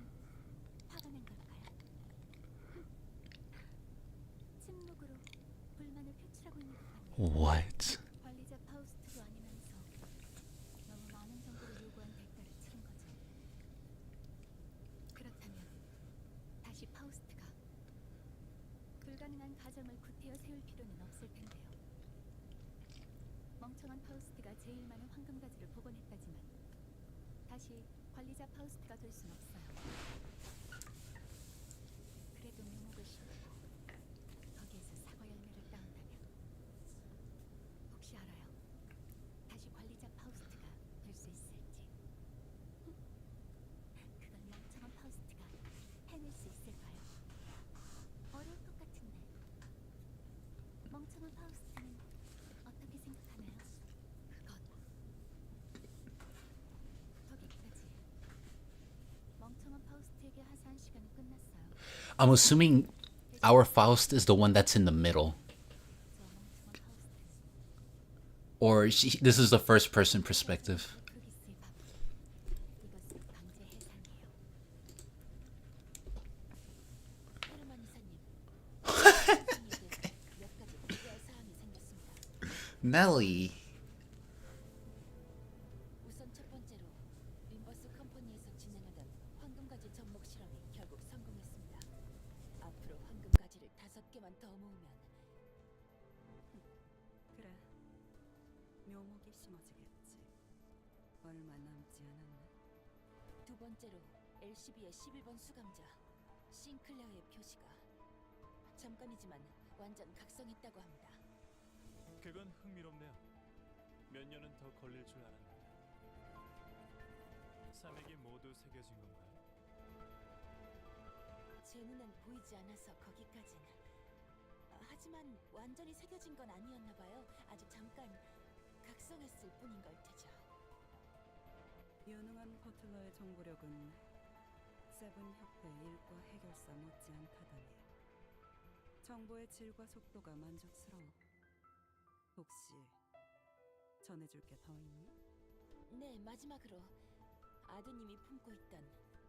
화가 난 걸까요? 침묵으로 불만을 표출하고 있는 것 같네요. What? 관리자 파우스트도 아니면서 너무 많은 정보를 요구한 대가를 치른 거죠. 그렇다면 다시 파우스트가 불가능한 가정을 구태여 세울 필요는 없을 텐데요. 멍청한 파우스트가 제일 많은 황금가지를 복원했다지만 다시 관리자 파우스트가 될 순 없어요. 그래도 묘목을 심고 거기에서 사과 열매를 따온다면 혹시 알아요? 다시 관리자 파우스트가 될 수 있을지. 그걸 멍청한 파우스트가 해낼 수 있을까요? 어려울 것 같은데. 멍청한 파우스트는 어떻게 생각하나요? 그건 거기까지. 멍청한 파우스트에게 하사한 시간은 끝났어요. I'm assuming our Faust is the one that's in the middle. Or this is the first person perspective. 그리스의 밥. 이것은 방제 해상이에요. 헤르만 이사님, 몇 가지 우려할 사항이 생겼습니다. Nelly. 우선 첫 번째로 림버스 컴퍼니에서 진행하던 황금가지 접목 실험이 결국 성공했습니다. 앞으로 황금가지를 5개만 더 모으면 그래, 묘목이 심어지겠지. 얼마 남지 않았네. 두 번째로 LCB의 11번 수감자 싱클레어의 표시가 잠깐이지만 완전 각성했다고 합니다. 그건 흥미롭네요. 몇 년은 더 걸릴 줄 알았는데. 산액이 모두 새겨진 건가요? 제 눈엔 보이지 않아서 거기까진. 하지만 완전히 새겨진 건 아니었나 봐요. 아주 잠깐 각성했을 뿐인 걸 테죠. 유능한 버틀러의 정보력은 세븐 협회 일과 해결사 못지않다더니 정보의 질과 속도가 만족스러워. 혹시 전해줄 게 더 있니? 네, 마지막으로 아드님이 품고 있던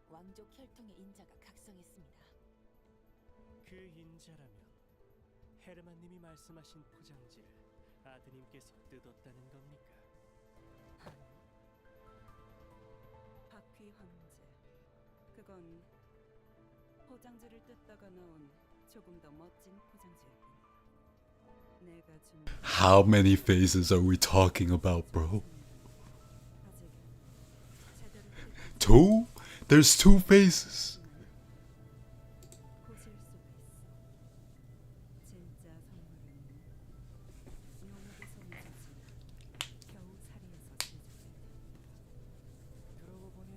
왕족 혈통의 인자가 각성했습니다. 그 인자라면 헤르만님이 말씀하신 포장지를 아드님께서 뜯었다는 겁니까? 바퀴 황제. 그건 포장지를 뜯다가 나온 조금 더 멋진 포장지일 뿐이야. 내가 준 How many faces are we talking about, bro? 아직 제대로 뜯지 Two? There's two faces. 고실 수가 있어. 진짜 선물은 묘목에서 묻어진 겨우 사리에서 제작된다. 그러고 보니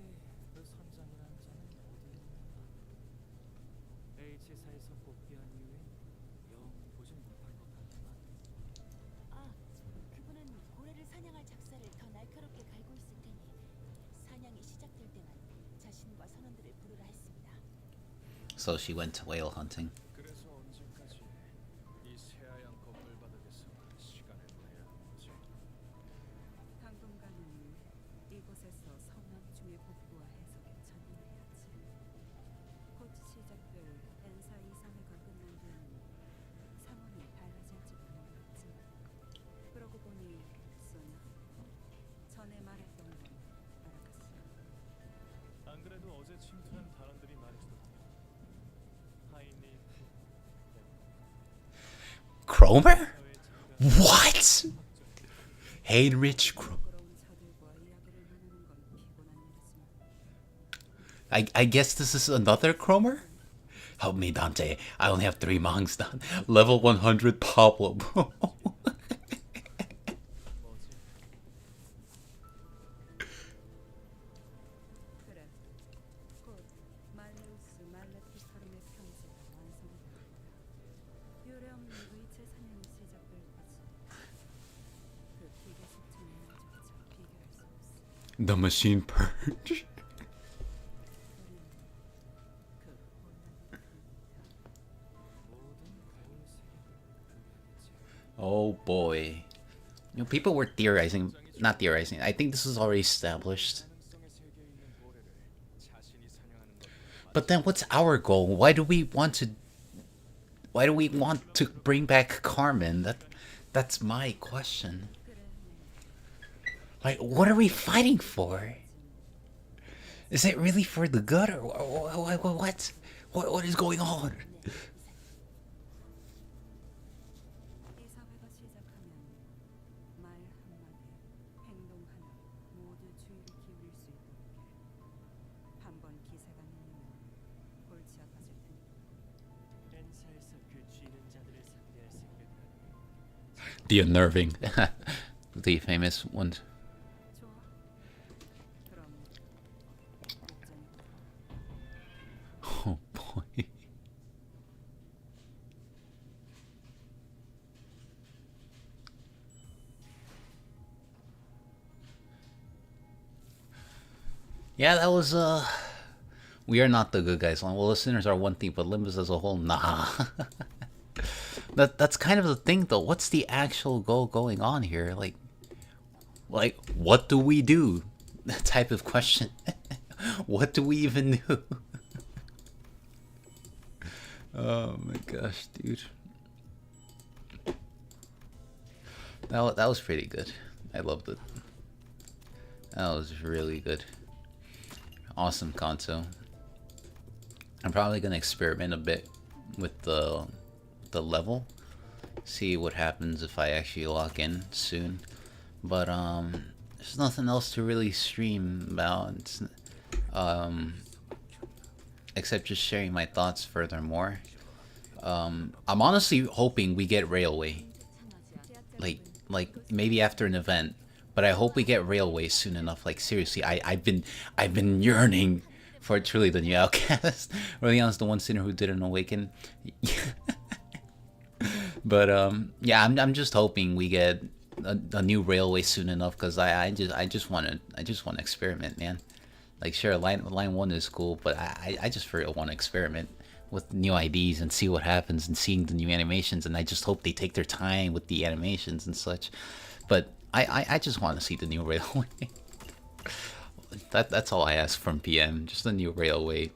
그 선장을 한 자는 어디에 있는가? H사에서 복귀한 이후에 영 보진 못한 것 같지만 그분은 고래를 사냥할 작사를 더 날카롭게 갈고 있을 테니 사냥이 시작될 때만 자신과 선원들을 부르라 했습니다. So she went to whale hunting. 그래서 언제까지 이 새하얀 거풀 바닥에서 시간을 보내야 하는지. 당분간은 이곳에서 선악 중의 복구와 해석에 전념해야지. 곧 시작될 N사 이상회가 끝난 뒤에는 상황이 달라질지도 모르겠지만 그러고 보니 소냐 전에 말했던 건 알아갔어. 안 그래도 어제 침투한 단원들이 말해주더군요. 하이님, Cromer? What? Heinrich Cromer. 부끄러운 자들과 이야기를 나누는 건 피곤한 일이지만 I guess this is another Cromer? Help me, Dante. I only have 3 monks done. Level 100 Pablo, bro. 그래. 곧 말리우스 말레티카룸의 편지가 완성이 됩니다. 유령 의체 사냥이 시작될 거지. 그 기계 숙청이나조차 비교할 수 없어. The machine purge. 우리는 그 혼란을 Oh boy. You know, people were theorizing, not theorizing. I think this is already established. 가능성의 세계에 있는 고래를 자신이 사냥하는 것. But then what's our goal? Why do we want to bring back Carmen? That's my question. Like, what are we fighting for? Is it really for the good or what? What is going on? 이 사회가 시작하면 말 한마디, 행동 하나 모두 주의를 기울일 수 있도록 해. 한번 기세가 눌리면 골치 아파질 테니. N사에서 그 쥐는 자들을 상대할 생각은 The unnerving. The famous one. 좋아. 그럼 목전부터 Oh boy. Yeah, that was We are not the good guys. Well, listeners are one thing, but Limbus as a whole, nah. That's kind of the thing, though. What's the actual goal going on here? Like what do we do? That type of question. What do we even do? Oh my gosh, dude. That was pretty good. I loved it. That was really good. Awesome Canto. I'm probably gonna experiment a bit with the level. See what happens if I actually log in soon. But there's nothing else to really stream about. Except just sharing my thoughts furthermore. I'm honestly hoping we get Railway. Like maybe after an event. But I hope we get Railway soon enough. Like seriously, I've been yearning for truly the new Outcast. Rodion's the one sinner who didn't awaken. But yeah, I'm just hoping we get a new Railway soon enough, because I just want to experiment, man. Like sure, line 1 is cool, but I just for real want to experiment with new IDs and see what happens and seeing the new animations, and I just hope they take their time with the animations and such. But I just want to see the new Railway. That's all I ask from PM, just a new Railway.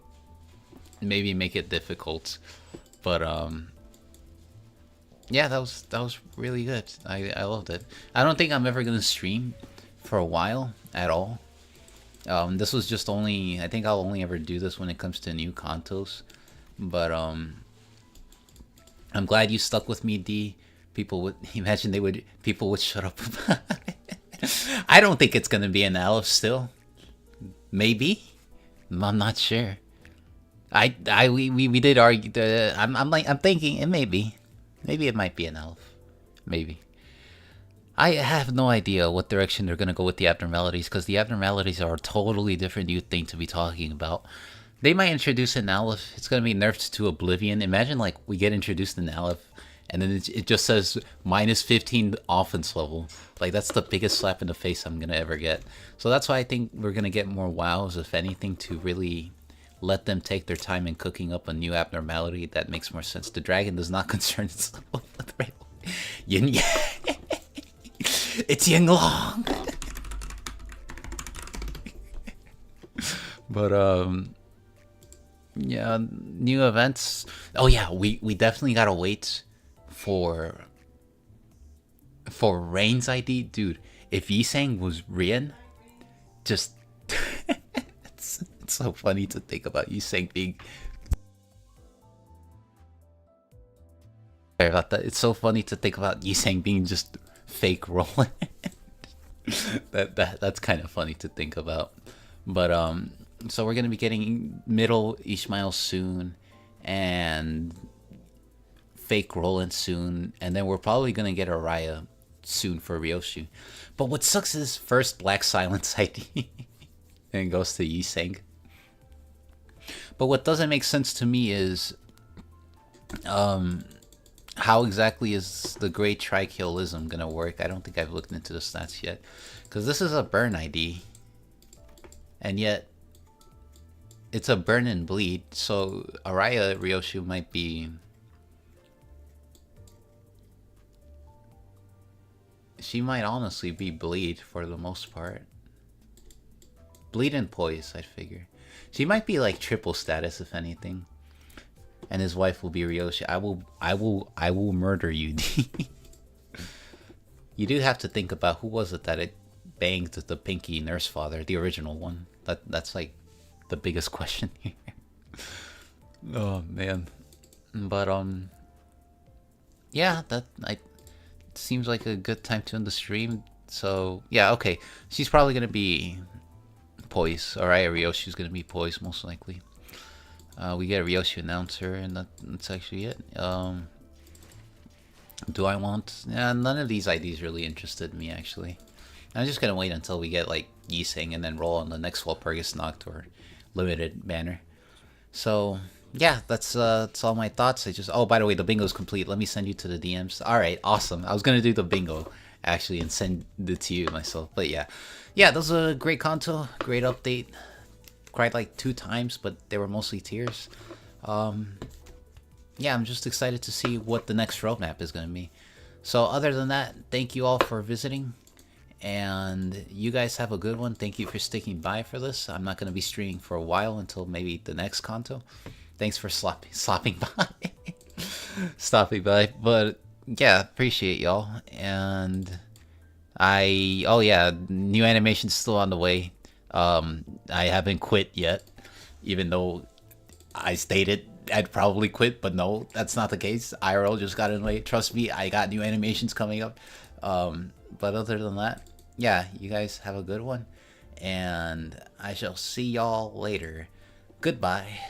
Maybe make it difficult, but yeah, that was really good. I loved it. I don't think I'm ever gonna stream for a while at all. This was just only, I think I'll only ever do this when it comes to new Cantos. But I'm glad you stuck with me, D. People would imagine people would shut up about it. I don't think it's gonna be an Aleph still. Maybe. I'm not sure. We did argue. I'm thinking it may be. Maybe it might be an Aleph. Maybe. I have no idea what direction they're gonna go with the abnormalities, because the abnormalities are a totally different new thing to be talking about. They might introduce an Aleph. It's gonna be nerfed to Oblivion. Imagine like we get introduced in Aleph, and then it just says -15 offense level. Like that's the biggest slap in the face I'm gonna ever get. So that's why I think we're gonna get more WoWs, if anything, to really let them take their time in cooking up a new abnormality that makes more sense. The dragon does not concern itself with Railway. Yin Yang. It's Ying Long. But yeah, new events. Oh yeah, we definitely gotta wait for Rain's ID, dude. If Ishsang was Rian, just it's so funny to think about Ishsang being. Sorry about that. It's so funny to think about Ishsang being just fake rolling. That's kind of funny to think about. But so we're gonna be getting middle Ishmael soon, and fake Roland soon, and then we're probably gonna get Araya soon for Ryoshu. But what sucks is first Black Silence ID and it goes to Ishsang. But what doesn't make sense to me is how exactly is the Great Trikillism gonna work? I don't think I've looked into the stats yet, because this is a burn ID, and yet it's a burn and bleed. So Araya Ryoshu might be. She might honestly be bleed for the most part. Bleed and poise, I figure. She might be like triple status, if anything. And his wife will be Ryoshi. I will murder you. You do have to think about who was it that it banged the Pinky Nurse Father, the original one. That's like the biggest question here. Oh man. But yeah, it seems like a good time to end the stream. So yeah, okay. She's probably gonna be Poise. Alright, Ryoshi's gonna be Poise most likely. We get a Ryoshi announcer, and that's actually it. Do I want? None of these IDs really interested me, actually. I'm just gonna wait until we get like Ishsang and then roll on the next Walpurgis Noct or limited banner. So yeah, that's all my thoughts. Oh, by the way, the bingo's complete. Let me send you to the DMs. All right, awesome. I was gonna do the bingo actually and send it to you myself, but yeah, that was a great Canto, great update. cried like 2 times, but they were mostly tears. Yeah, I'm just excited to see what the next roadmap is going to be. So other than that, thank you all for visiting. And you guys have a good one. Thank you for sticking by for this. I'm not going to be streaming for a while until maybe the next Canto. Thanks for stopping by. Stopping by. But yeah, appreciate y'all. And oh yeah, new animation's still on the way. I haven't quit yet, even though I stated I'd probably quit, but no, that's not the case. IRL just got in late. Trust me, I got new animations coming up. But other than that, yeah, you guys have a good one, and I shall see y'all later. Goodbye.